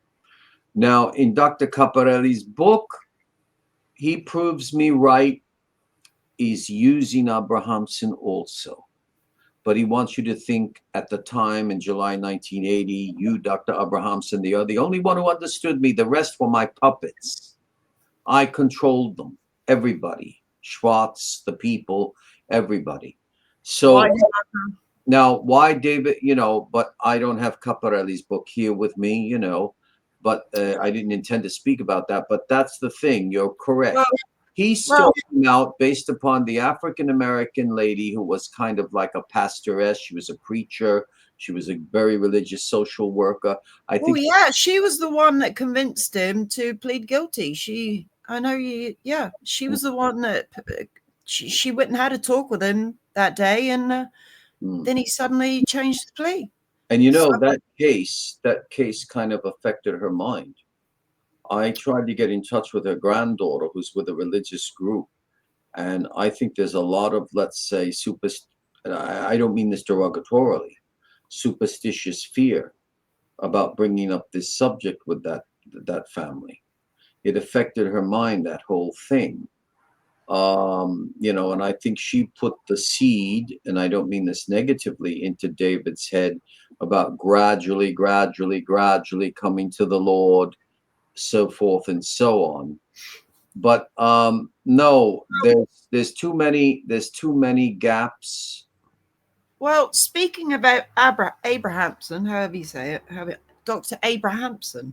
Now, in Dr. Caparelli's book, he proves me right. He's using Abrahamson also. But he wants you to think at the time in July 1980, you, Dr. Abrahamson, you're the only one who understood me. The rest were my puppets. I controlled them, everybody. Schwartz, the people, everybody. So now why David, but I don't have Caparelli's book here with me, but I didn't intend to speak about that. But that's the thing. You're correct. He sought him out based upon the African-American lady who was kind of like a pastoress. She was a preacher. She was a very religious social worker. I think. She was the one that convinced him to plead guilty. She was the one that she went and had a talk with him that day, and then he suddenly changed the plea. And that case kind of affected her mind. I tried to get in touch with her granddaughter, who's with a religious group, and I think there's a lot of, let's say, I don't mean this derogatorily, superstitious fear about bringing up this subject with that family. It affected her mind, that whole thing. And I think she put the seed, and I don't mean this negatively, into David's head about gradually coming to the Lord, so forth and so on. But no, there's too many gaps. Well, speaking about Abrahamson, however you say it, Dr. Abrahamson.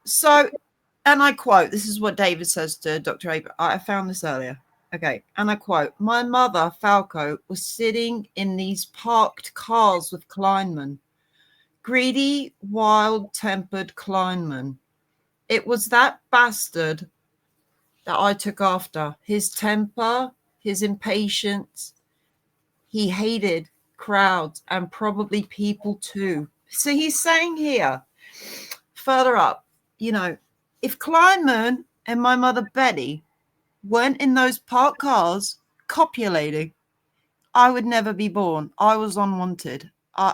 So and I quote, this is what David says to Dr. Abraham. I found this earlier. Okay. And I quote, my mother, Falco, was sitting in these parked cars with Kleinman. Greedy, wild-tempered Kleinman. It was that bastard that I took after. His temper, his impatience. He hated crowds and probably people too. So he's saying here, further up, you know, if Kleinman and my mother Betty weren't in those parked cars copulating, I would never be born. I was unwanted.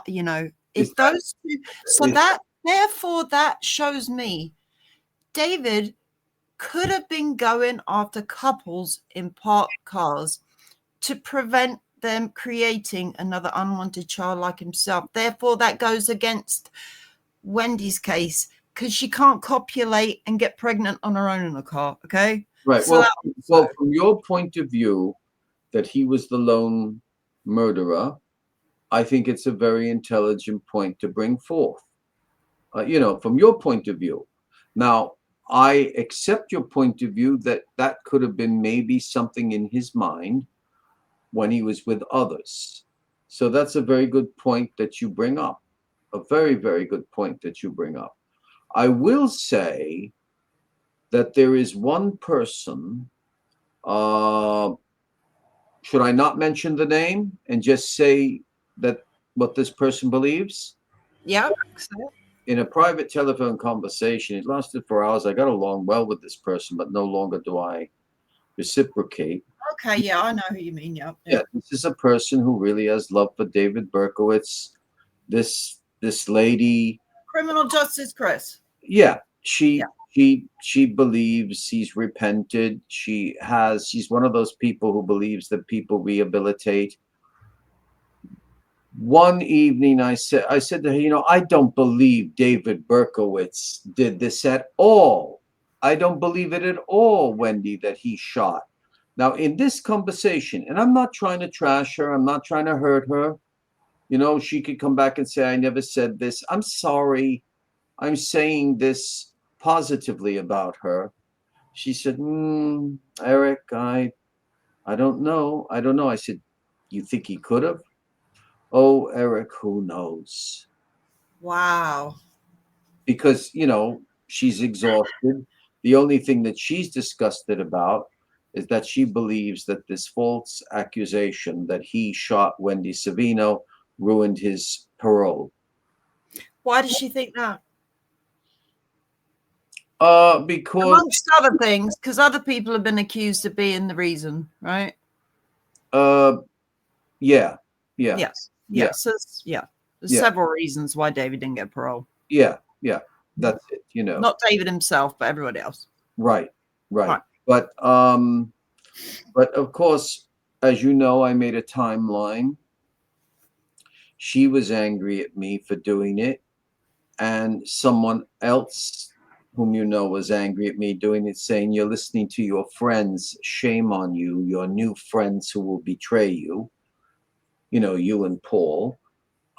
You know, if those two, so that therefore that shows me David could have been going after couples in parked cars to prevent them creating another unwanted child like himself. Therefore, that goes against Wendy's case because she can't copulate and get pregnant on her own in a car. Okay. Right. So well, from your point of view, that he was the lone murderer, I think it's a very intelligent point to bring forth. You know, from your point of view. Now, I accept your point of view that that could have been maybe something in his mind when he was with others. So that's a very good point that you bring up. A very, very good point that you bring up. I will say that there is one person, should I not mention the name and just say that what this person believes? Yeah. In a private telephone conversation, it lasted for hours. I got along well with this person, but no longer do I reciprocate. Okay, yeah, I know who you mean. Yeah. This is a person who really has love for David Berkowitz. This lady, Criminal Justice Chris. Yeah, she believes he's repented. She's one of those people who believes that people rehabilitate. One evening I said to her, you know, I don't believe David Berkowitz did this at all. I don't believe it at all, Wendy, that he shot. Now, in this conversation, and I'm not trying to trash her, I'm not trying to hurt her. You know, she could come back and say, I never said this. I'm sorry. I'm saying this positively about her. She said, Eric, I don't know. I don't know. I said, you think he could have? Oh, Eric, who knows? Wow. Because, you know, she's exhausted. The only thing that she's disgusted about is that she believes that this false accusation that he shot Wendy Savino ruined his parole. Why does she think that? Because amongst other things, because other people have been accused of being the reason, right? Yeah. Yes. Yeah. So there's several reasons why David didn't get parole. Yeah. That's it. You know, not David himself, but everybody else. Right. But of course, as you know, I made a timeline. She was angry at me for doing it, and someone else whom you know was angry at me doing it, saying, you're listening to your friends, shame on you, your new friends who will betray you, you know, you and Paul.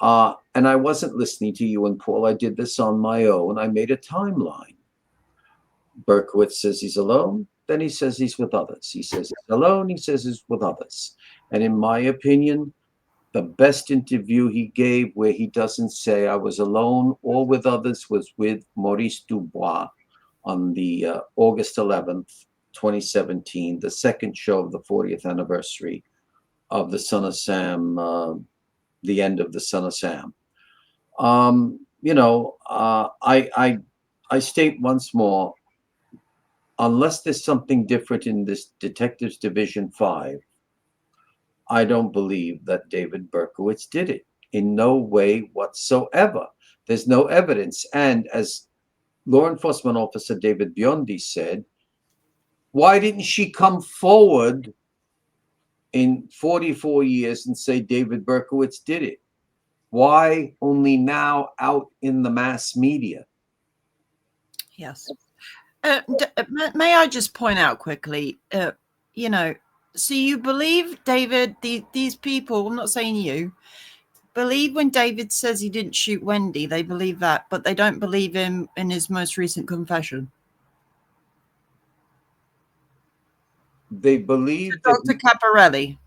And I wasn't listening to you and Paul. I did this on my own. I made a timeline. Berkowitz says he's alone, then he says he's with others. He says he's alone, he says he's with others. And in my opinion, the best interview he gave where he doesn't say I was alone or with others was with Maurice Dubois on the August 11th, 2017, the second show of the 40th anniversary of the Son of Sam, the end of the Son of Sam. You know, I state once more, unless there's something different in this Detectives Division 5, I don't believe that David Berkowitz did it in no way whatsoever. There's no evidence. And as law enforcement officer David Biondi said, why didn't she come forward in 44 years and say David Berkowitz did it? Why only now out in the mass media? Yes. May I just point out quickly, you know, so you believe David, these people, I'm not saying you, believe when David says he didn't shoot Wendy, they believe that, but they don't believe him in his most recent confession. They believe that Dr. Caparelli.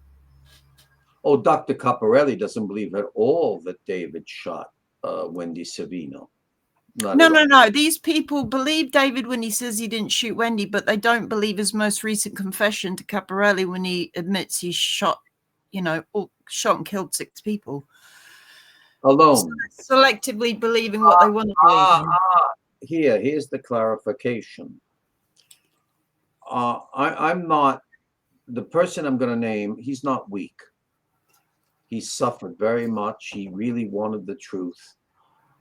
Oh, Dr. Caparelli doesn't believe at all that David shot Wendy Savino. No. These people believe David when he says he didn't shoot Wendy, but they don't believe his most recent confession to Caparelli when he admits he shot, shot and killed 6 people. Alone. So selectively believing what they want to believe. Here's the clarification. I'm not, the person I'm going to name, he's not weak. He suffered very much. He really wanted the truth.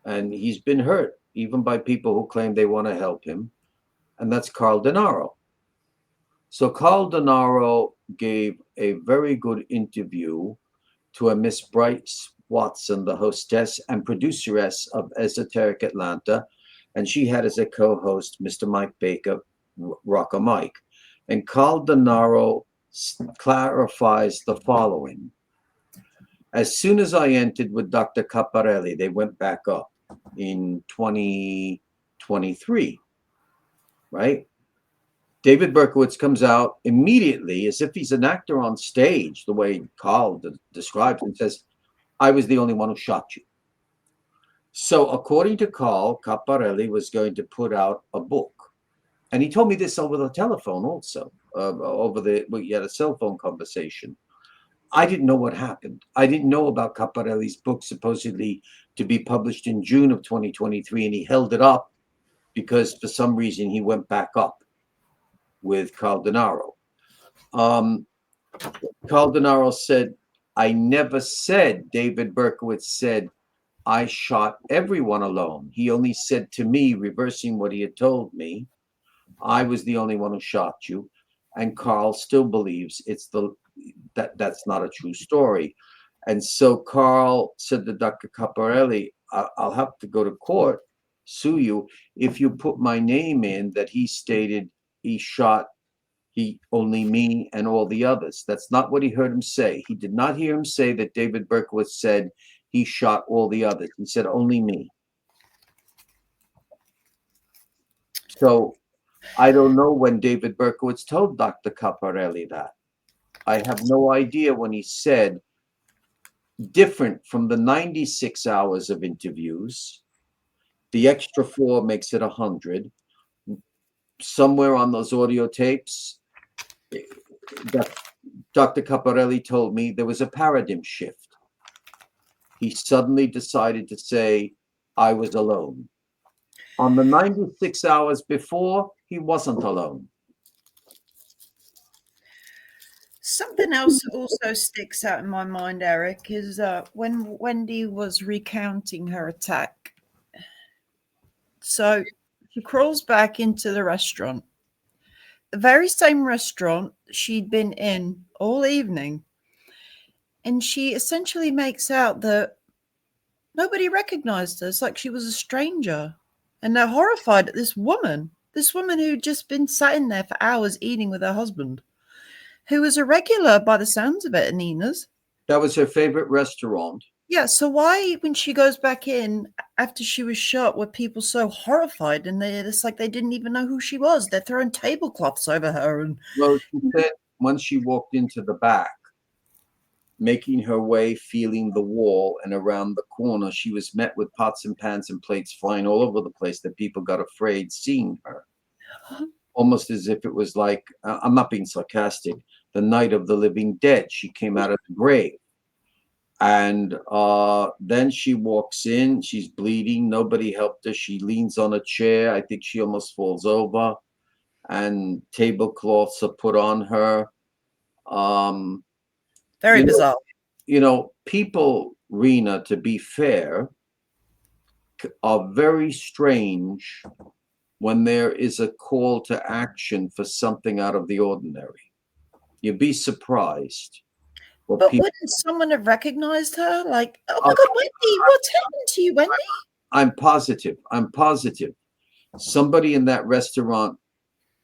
And he's been hurt, even by people who claim they want to help him. And that's Carl Denaro. So Carl Denaro gave a very good interview to a Miss Bryce Watson, the hostess and produceress of Esoteric Atlanta. And she had as a co-host Mr. Mike Baker, Rocker Mike. And Carl Denaro clarifies the following. As soon as I entered with Dr. Caparelli, they went back up in 2023, right? David Berkowitz comes out immediately as if he's an actor on stage, the way Carl describes and says, I was the only one who shot you. So according to Carl, Caparelli was going to put out a book. And he told me this over the telephone also, we had a cell phone conversation. I didn't know what happened. I didn't know about Caparelli's book supposedly to be published in June of 2023, and he held it up because for some reason he went back up with Carl Denaro. Carl Denaro said, I never said, David Berkowitz said, I shot everyone alone. He only said to me, reversing what he had told me, I was the only one who shot you. And Carl still believes that's not a true story. And so Carl said to Dr. Caparelli, I'll have to go to court, sue you, if you put my name in that he stated he shot only me and all the others. That's not what he heard him say. He did not hear him say that David Berkowitz said he shot all the others. He said only me. So I don't know when David Berkowitz told Dr. Caparelli that. I have no idea when he said, different from the 96 hours of interviews, the extra 4 makes it 100. Somewhere on those audio tapes, Dr. Caparelli told me there was a paradigm shift. He suddenly decided to say, I was alone. On the 96 hours before, he wasn't alone. Something else also sticks out in my mind, Eric, is when Wendy was recounting her attack. So she crawls back into the restaurant, the very same restaurant she'd been in all evening. And she essentially makes out that nobody recognized her. It's like she was a stranger. And they're horrified at this woman who'd just been sat in there for hours eating with her husband, who was a regular by the sounds of it at Nina's. That was her favorite restaurant. Yeah, so why, when she goes back in after she was shot, were people so horrified? And it's like they didn't even know who she was. They're throwing tablecloths over her. And well, she said once she walked into the back, making her way, feeling the wall, and around the corner, she was met with pots and pans and plates flying all over the place that people got afraid seeing her. Almost as if it was like, I'm not being sarcastic, the night of the living dead. She came out of the grave. And then she walks in, she's bleeding, nobody helped her. She leans on a chair. I think she almost falls over, and tablecloths are put on her. Very bizarre. People, Rena, to be fair, are very strange when there is a call to action for something out of the ordinary. You'd be surprised. But wouldn't someone have recognized her? Like, oh my God, Wendy, what's happened to you, Wendy? I'm positive. Somebody in that restaurant,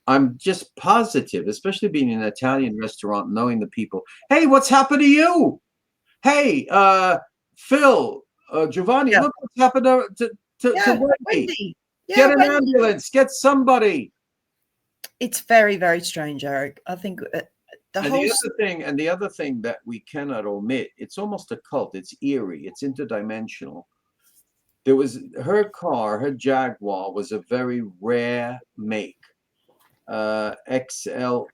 I'm just positive, especially being in an Italian restaurant, knowing the people. Hey, what's happened to you? Hey, Phil, Giovanni, look what's happened to Wendy. Yeah, get an ambulance, get somebody. It's very, very strange, Eric. I think the other thing that we cannot omit, it's almost a cult. It's eerie. It's interdimensional. There was her car, her Jaguar, was a very rare make. XLR.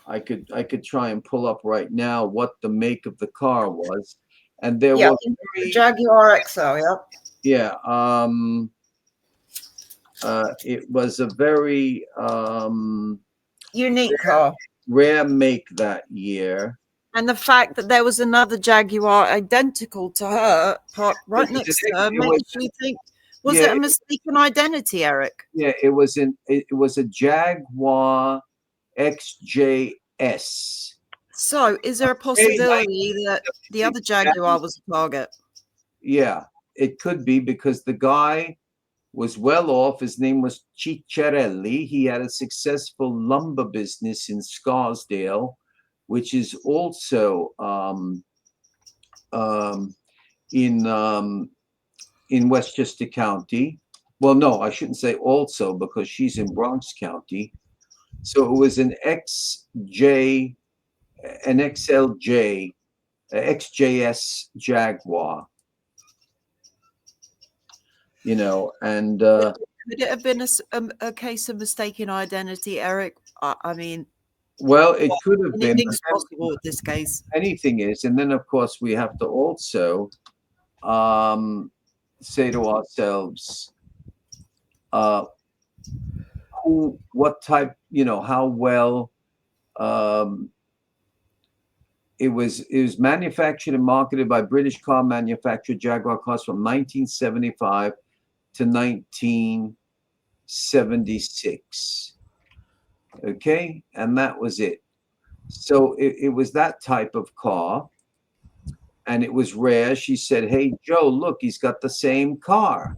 I could try and pull up right now what the make of the car was, and there was Jaguar XL. Yeah. It was a very unique car, rare make that year. And the fact that there was another Jaguar identical to her parked right next to her makes you think, was it a mistaken identity, Eric? Yeah, it was a Jaguar XJS. So is there a possibility that the other Jaguar was a target? Yeah, it could be, because the guy was well off. His name was Ciccarelli. He had a successful lumber business in Scarsdale, which is also in Westchester County. Well, no, I shouldn't say also, because she's in Bronx County. So it was an XLJ, an XLJ, XJS Jaguar. You know, and could it have been a case of mistaken identity, Eric? I mean, well, it could have been. Anything's possible with this case. Anything is, and then of course we have to also say to ourselves, what type, how well it was manufactured and marketed by British car manufacturer Jaguar cars from 1975 to 1976. Okay, and that was it. So it was that type of car, and it was rare. She said, "Hey, Joe, look, he's got the same car."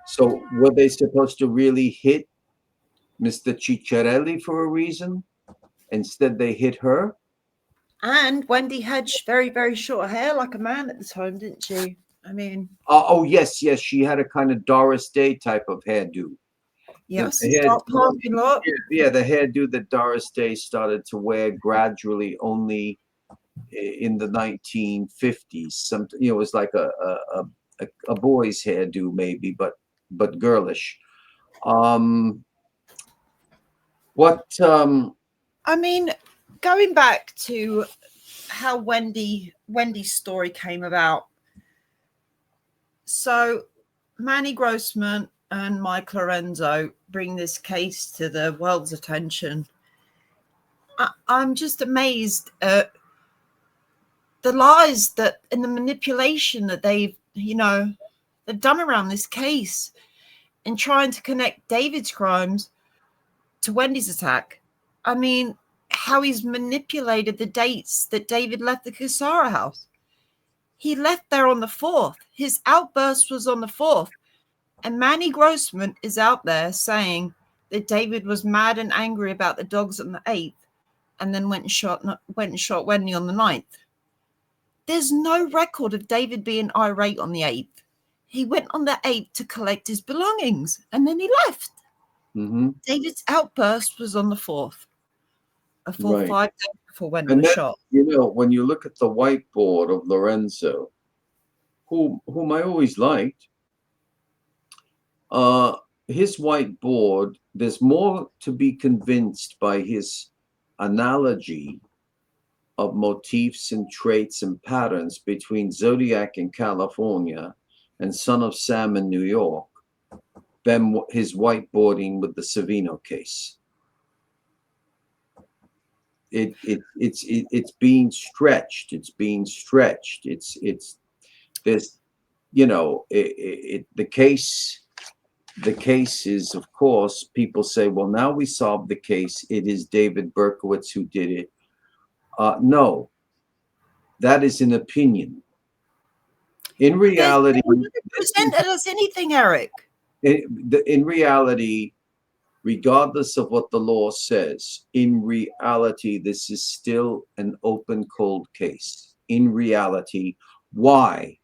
So were they supposed to really hit Mr. Ciccarelli for a reason? Instead, they hit her. And Wendy had very, very short hair, like a man at the time, didn't she? I mean, oh yes, she had a kind of Doris Day type of hairdo. Yes, parking lot. Yeah, the hairdo that Doris Day started to wear gradually, only in the 1950s. It was like a boy's hairdo, maybe, but girlish. I mean, going back to how Wendy's story came about. So Manny Grossman and Mike Lorenzo bring this case to the world's attention. I'm just amazed at the lies that and the manipulation that they've done around this case in trying to connect David's crimes to Wendy's attack. I mean, how he's manipulated the dates that David left the Casara house. He left there on the 4th. His outburst was on the 4th. And Manny Grossman is out there saying that David was mad and angry about the dogs on the 8th and then went and shot Wendy on the 9th. There's no record of David being irate on the 8th. He went on the 8th to collect his belongings and then he left. Mm-hmm. David's outburst was on the 4th. A full 5 days before Wendy was shot. When you look at the whiteboard of Lorenzo, whom I always liked, his whiteboard, there's more to be convinced by his analogy of motifs and traits and patterns between Zodiac in California and Son of Sam in New York than his whiteboarding with the Savino case. It's being stretched. It's being stretched. There's, the case is, of course, people say, well, now we solved the case. It is David Berkowitz who did it. No, that is an opinion. In reality, presented us anything, Eric. In reality, regardless of what the law says, in reality, this is still an open cold case. In reality, why?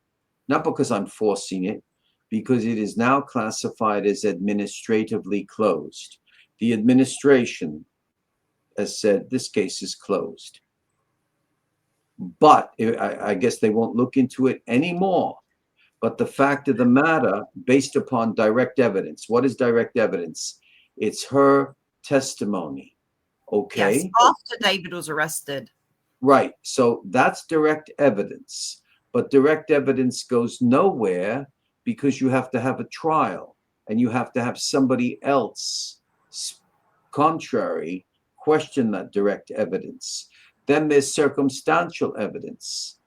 Not because I'm forcing it, because it is now classified as administratively closed. the administration has said this case is closed. But I guess they won't look into it anymore. But the fact of the matter, based upon direct evidence, what is direct evidence? It's her testimony. Okay. Yes, after David was arrested. Right. So that's direct evidence. But direct evidence goes nowhere because you have to have a trial and you have to have somebody else contrary question that direct evidence. Then there's circumstantial evidence.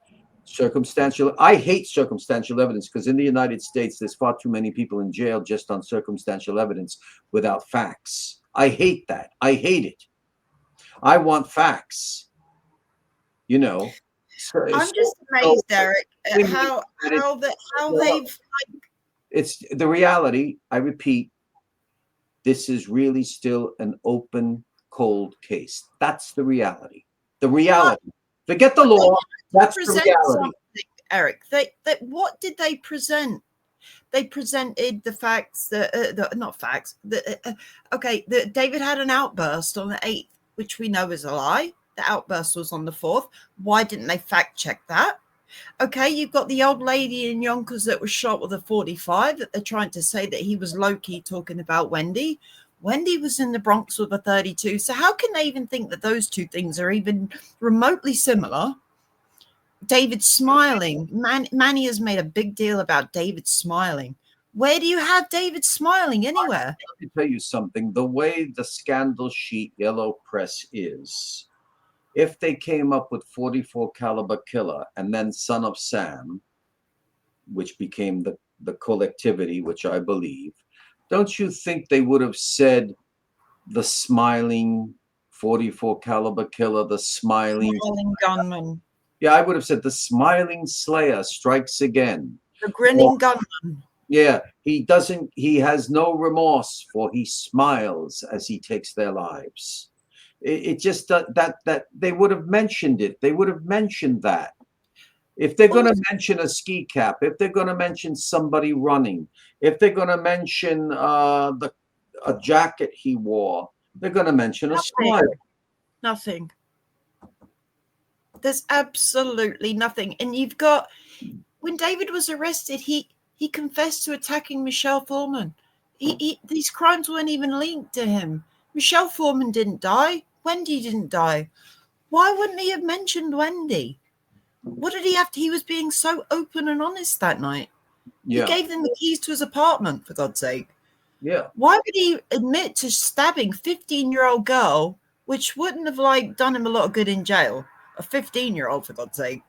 I hate circumstantial evidence because in the United States, there's far too many people in jail just on circumstantial evidence without facts. I hate that. I hate it. I want facts. You know, I'm just amazed, Eric, at how they've. It's the reality. I repeat, this is really still an open, cold case. That's the reality. The reality. Forget the law. That's the reality. Eric, what did they present? They presented the facts that not facts. That David had an outburst on the 8th, which we know is a lie. The outburst was on the 4th. Why didn't they fact check that? Okay, you've got the old lady in Yonkers that was shot with a 45 that they're trying to say that he was low-key talking about Wendy. Wendy was in the Bronx with a 32. So how can they even think that those two things are even remotely similar? David smiling. Manny has made a big deal about David smiling. Where do you have David smiling anywhere? Let me tell you something. The way the scandal sheet yellow press is, if they came up with 44 caliber killer and then Son of Sam, which became the collectivity, which I believe, don't you think they would have said the smiling 44 caliber killer, the smiling gunman? Yeah, I would have said the smiling slayer strikes again. The grinning gunman. Yeah, he has no remorse, for he smiles as he takes their lives. It just that they would have mentioned it. They would have mentioned that. If they're going to mention a ski cap, if they're going to mention somebody running, if they're going to mention a jacket he wore, they're going to mention a smile. Nothing. There's absolutely nothing. And you've got, when David was arrested, he confessed to attacking Michelle Foreman. These crimes weren't even linked to him. Michelle Foreman didn't die. Wendy didn't die. Why wouldn't he have mentioned Wendy? What did he have to? He was being so open and honest that night. Yeah. He gave them the keys to his apartment, for God's sake. Yeah. Why would he admit to stabbing a 15-year-old girl, which wouldn't have done him a lot of good in jail? A 15-year-old, for God's sake,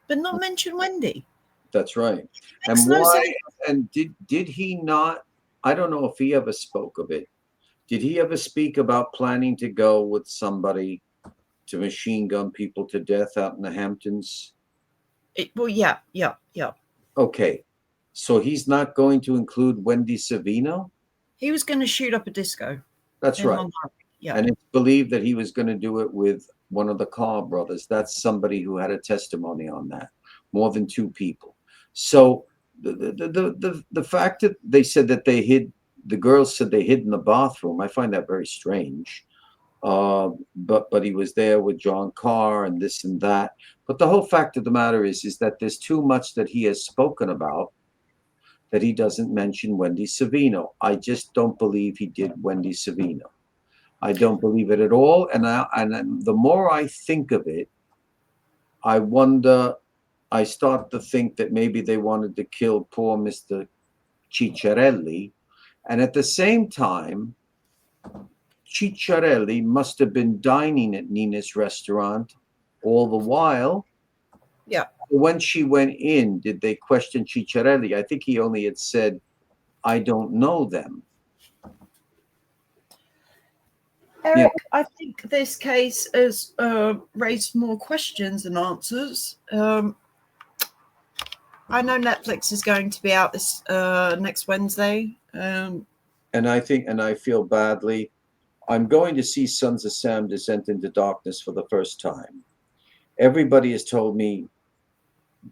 but not mention Wendy. That's right. And why? And did he not? I don't know if he ever spoke of it. Did he ever speak about planning to go with somebody to machine gun people to death out in the Hamptons? Yeah. Okay, so he's not going to include Wendy Savino? He was going to shoot up a disco. That's right. Yeah. And it's believed that he was going to do it with one of the Carr brothers. That's somebody who had a testimony on that. More than 2 people. So the fact that they said that they hid, the girls said they hid in the bathroom, I find that very strange. But he was there with John Carr and this and that. But the whole fact of the matter is that there's too much that he has spoken about that he doesn't mention Wendy Savino. I just don't believe he did Wendy Savino. I don't believe it at all. And the more I think of it, I start to think that maybe they wanted to kill poor Mr. Ciccarelli. And at the same time, Ciccarelli must have been dining at Nina's restaurant all the while. Yeah. When she went in, did they question Ciccarelli? I think he only had said, I don't know them. Eric, yeah. I think this case has raised more questions than answers. I know Netflix is going to be out this next Wednesday. And I feel badly. I'm going to see Sons of Sam Descent into Darkness for the first time. Everybody has told me,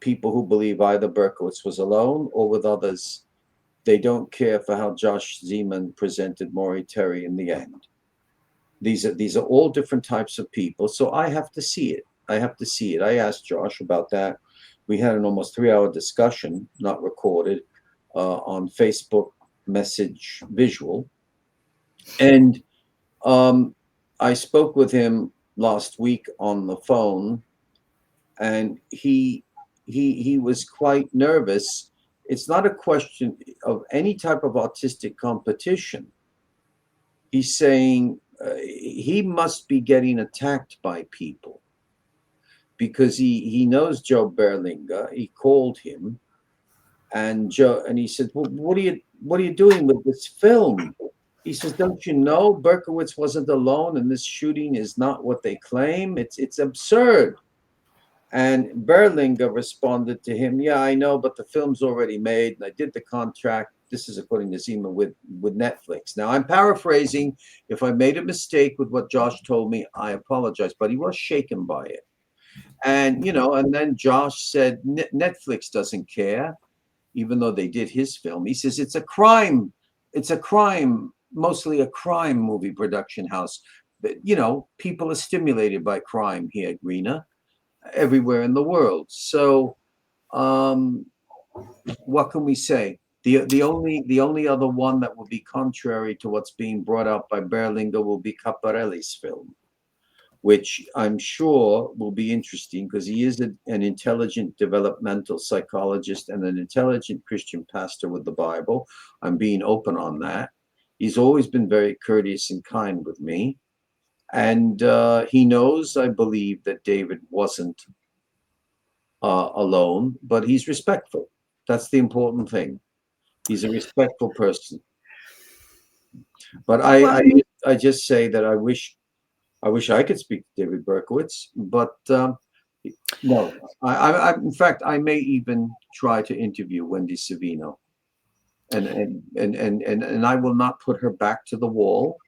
people who believe either Berkowitz was alone or with others, they don't care for how Josh Zeman presented Maury Terry in the end. These are all different types of people. So I have to see it. I have to see it. I asked Josh about that. We had an almost 3-hour discussion, not recorded, on Facebook message visual. And I spoke with him last week on the phone, and he was quite nervous. It's not a question of any type of autistic competition. He's saying he must be getting attacked by people because he knows Joe Berlinga. He called him, and he said, "Well, what are you doing with this film?" He says, "Don't you know Berkowitz wasn't alone, and this shooting is not what they claim? It's absurd." And Berlinga responded to him, "Yeah, I know, but the film's already made, and I did the contract." This is according to Zima with Netflix. Now, I'm paraphrasing. If I made a mistake with what Josh told me, I apologize, but he was shaken by it. And, and then Josh said, Netflix doesn't care, even though they did his film. He says, it's a crime. It's a crime, mostly a crime movie production house. But, people are stimulated by crime here, Greener, everywhere in the world. So, what can we say? The only other one that will be contrary to what's being brought out by Berlinga will be Caparelli's film, which I'm sure will be interesting because he is an intelligent developmental psychologist and an intelligent Christian pastor with the Bible. I'm being open on that. He's always been very courteous and kind with me. And he knows, I believe, that David wasn't alone, but he's respectful. That's the important thing. He's a respectful person. But I just say that I wish I could speak to David Berkowitz, but no. In fact, I may even try to interview Wendy Savino, and I will not put her back to the wall.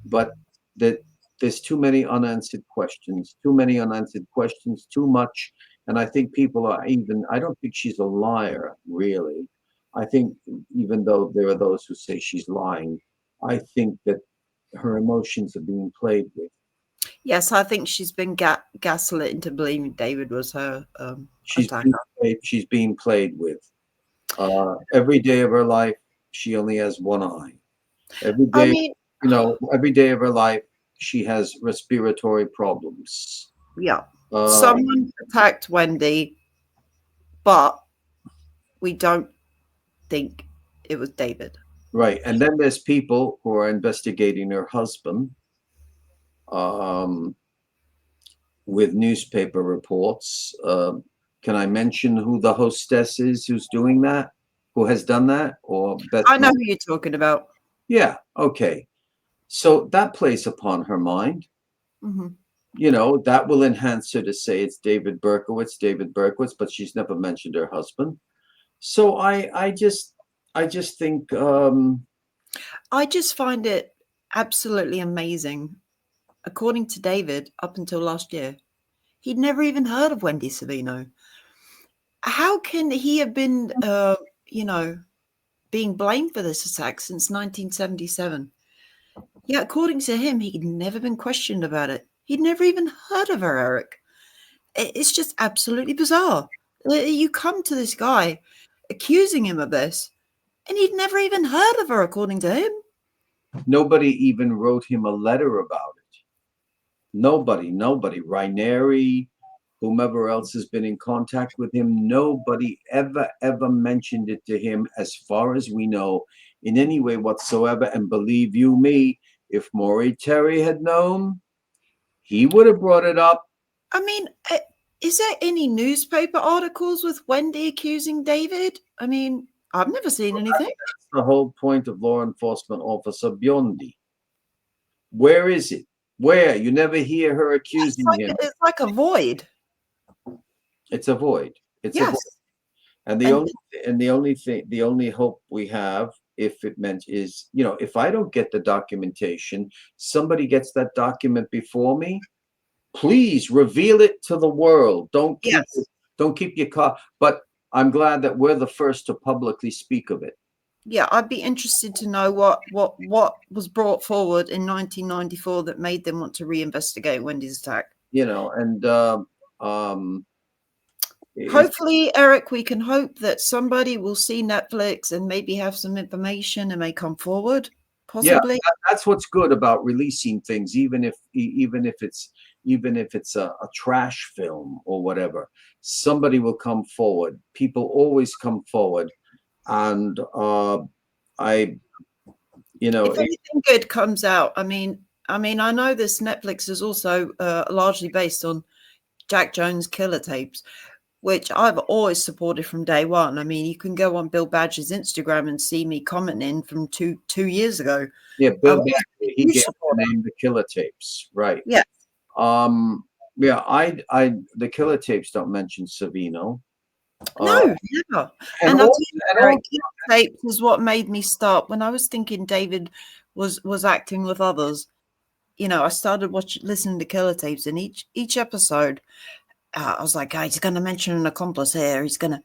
But that there's too many unanswered questions, too much, and I think people are even. I don't think she's a liar, really. I think even though there are those who say she's lying, I think that her emotions are being played with. Yes, I think she's been gaslit into believing David was her attacker. She's being played with. Every day of her life, she only has one eye. Every day, every day of her life, she has respiratory problems. Yeah. Someone attacked Wendy, but we don't think it was David. Right. And then there's people who are investigating her husband with newspaper reports. Can I mention who the hostess is who's doing that? Who has done that? Or I know who you're talking about. Yeah. Okay. So that plays upon her mind. Mm-hmm. That will enhance her to say it's David Berkowitz, but she's never mentioned her husband. So I just think I just find it absolutely amazing. According to David, up until last year, he'd never even heard of Wendy Savino. How can he have been, being blamed for this attack since 1977? Yeah, according to him, he'd never been questioned about it. He'd never even heard of her, Eric. It's just absolutely bizarre. You come to this guy accusing him of this, and he'd never even heard of her, according to him. Nobody even wrote him a letter about it. Nobody. Rainieri, whomever else has been in contact with him, nobody ever mentioned it to him, as far as we know, in any way whatsoever. And believe you me, if Maury Terry had known, he would have brought it up. I mean, is there any newspaper articles with Wendy accusing David? I mean, I've never seen anything. That's the whole point of law enforcement officer Biondi. Where is it? Where? You never hear her accusing him. It's like a void. It's a void. It's a void. And the only hope we have, if it meant, is, if I don't get the documentation, somebody gets that document before me, please reveal it to the world. Don't keep your car. But I'm glad that we're the first to publicly speak of it. Yeah, I'd be interested to know what was brought forward in 1994 that made them want to reinvestigate Wendy's attack. And hopefully, Eric, we can hope that somebody will see Netflix and maybe have some information and may come forward. Possibly. Yeah, that's what's good about releasing things, even if it's a trash film or whatever. Somebody will come forward. People always come forward, and if anything good comes out, I mean, I know this Netflix is also largely based on Jack Jones killer tapes, which I've always supported from day one. I mean, you can go on Bill Badger's Instagram and see me commenting from two years ago. Yeah, Bill Badger, he gave the name the killer tapes, right? Yeah. Yeah, the killer tapes don't mention Savino. No, never. And I'll tell you, killer tapes was what made me stop when I was thinking David was acting with others. I started listening to killer tapes, and each episode, I was like, he's going to mention an accomplice here. He's going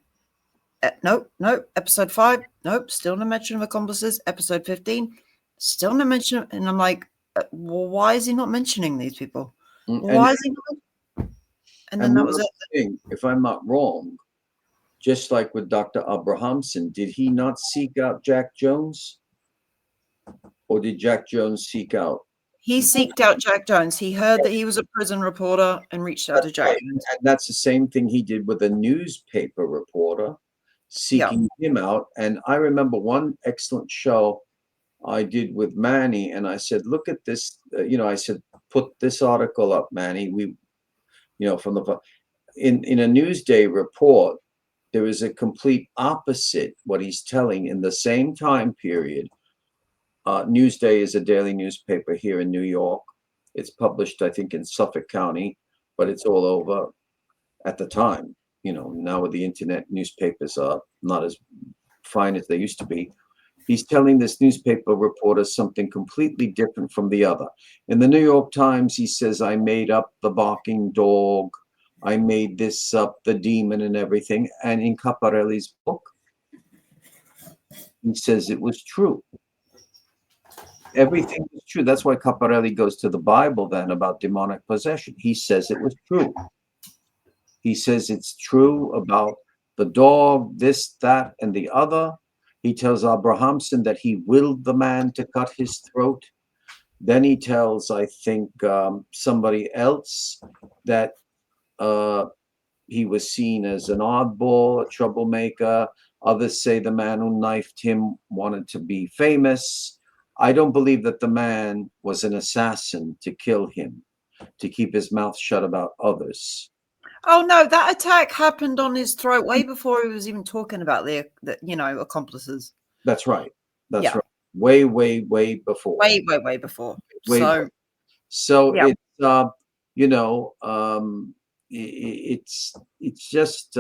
to, nope. Episode 5, nope. Still no mention of accomplices. Episode 15, still no mention. And I'm like, well, why is he not mentioning these people? Why is he not? And then that was it. If I'm not wrong, just like with Dr. Abrahamson, did he not seek out Jack Jones? Or did Jack Jones seek out? He seeked out Jack Jones. He heard that he was a prison reporter and reached out to Jack Jones. And that's the same thing he did with a newspaper reporter, seeking him out. And I remember one excellent show I did with Manny, and I said, look at this, I said, put this article up, Manny. From in a Newsday report, there is a complete opposite what he's telling in the same time period. Newsday is a daily newspaper here in New York. It's published, I think, in Suffolk County, but it's all over at the time. Now with the internet, newspapers are not as fine as they used to be. He's telling this newspaper reporter something completely different from the other. In the New York Times, he says, I made up the barking dog. I made this up, the demon and everything. And in Caparelli's book, he says it was true. Everything is true. That's why Caparelli goes to the Bible then about demonic possession. He says it was true. He says it's true about the dog, this, that, and the other. He tells Abrahamson that he willed the man to cut his throat. Then he tells, I think, somebody else that he was seen as an oddball, a troublemaker. Others say the man who knifed him wanted to be famous. I don't believe that the man was an assassin to kill him, to keep his mouth shut about others. Oh no, that attack happened on his throat way before he was even talking about the accomplices. That's right. That's right. Way, way, way before. Way before. It's it's just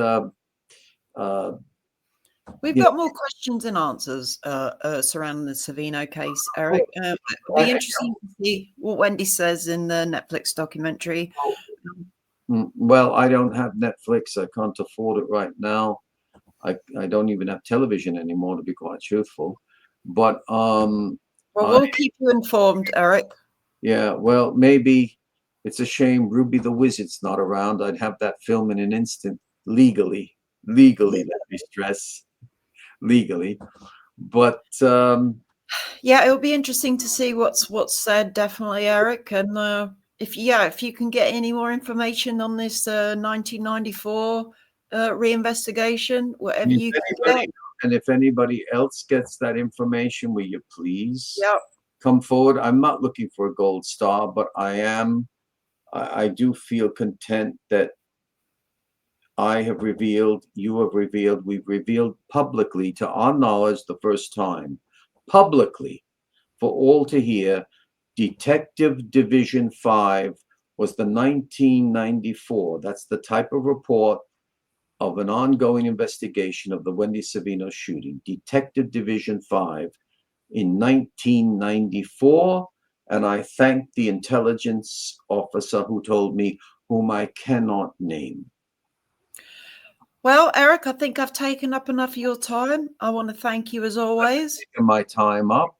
we've got more questions and answers surrounding the Savino case, Eric. It'll be interesting to see what Wendy says in the Netflix documentary. Well, I don't have Netflix. I can't afford it right now. I don't even have television anymore, to be quite truthful. But we'll keep you informed, Eric. Yeah, well, maybe it's a shame Ruby the Wizard's not around. I'd have that film in an instant, legally. Let me stress, legally. But it'll be interesting to see what's said, definitely, Eric. And if you can get any more information on this 1994 reinvestigation, whatever you can get. And if anybody else gets that information, will you please come forward? I'm not looking for a gold star, but I do feel content that I have revealed, you have revealed, we've revealed publicly, to our knowledge, the first time, publicly, for all to hear, Detective Division 5 was the 1994. That's the type of report of an ongoing investigation of the Wendy Savino shooting. Detective Division 5 in 1994. And I thank the intelligence officer who told me, whom I cannot name. Well, Eric, I think I've taken up enough of your time. I want to thank you as always. Taking my time up.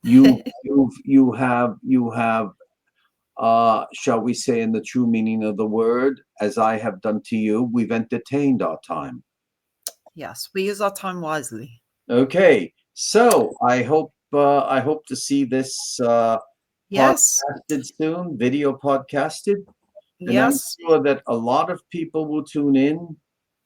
You have shall we say, in the true meaning of the word, as I have done to you, we've entertained our time. Yes, we use our time wisely. Okay, so I hope to see this yes podcasted soon, video podcasted. And yes I'm sure that a lot of people will tune in.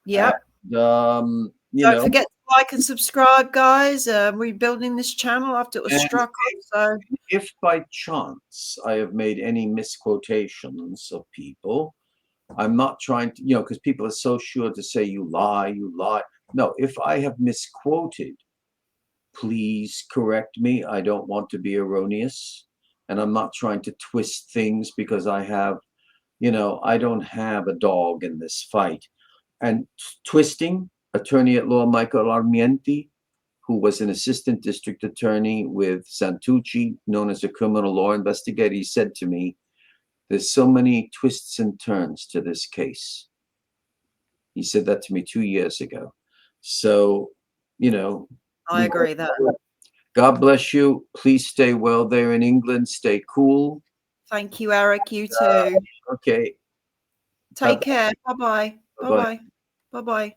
Yep. And, don't forget to like and subscribe, guys. Rebuilding this channel after it was struck off. So if by chance I have made any misquotations of people, I'm not trying to, because people are so sure to say you lie. No, if I have misquoted, please correct me. I don't want to be erroneous. And I'm not trying to twist things because I have, I don't have a dog in this fight. And twisting, attorney at law Michael Armienti, who was an assistant district attorney with Santucci, known as a criminal law investigator, he said to me, there's so many twists and turns to this case. He said that to me 2 years ago. So, I agree that. God bless you. Please stay well there in England. Stay cool. Thank you, Eric. You too. Okay. Take care. Bye-bye. Bye-bye. Bye-bye.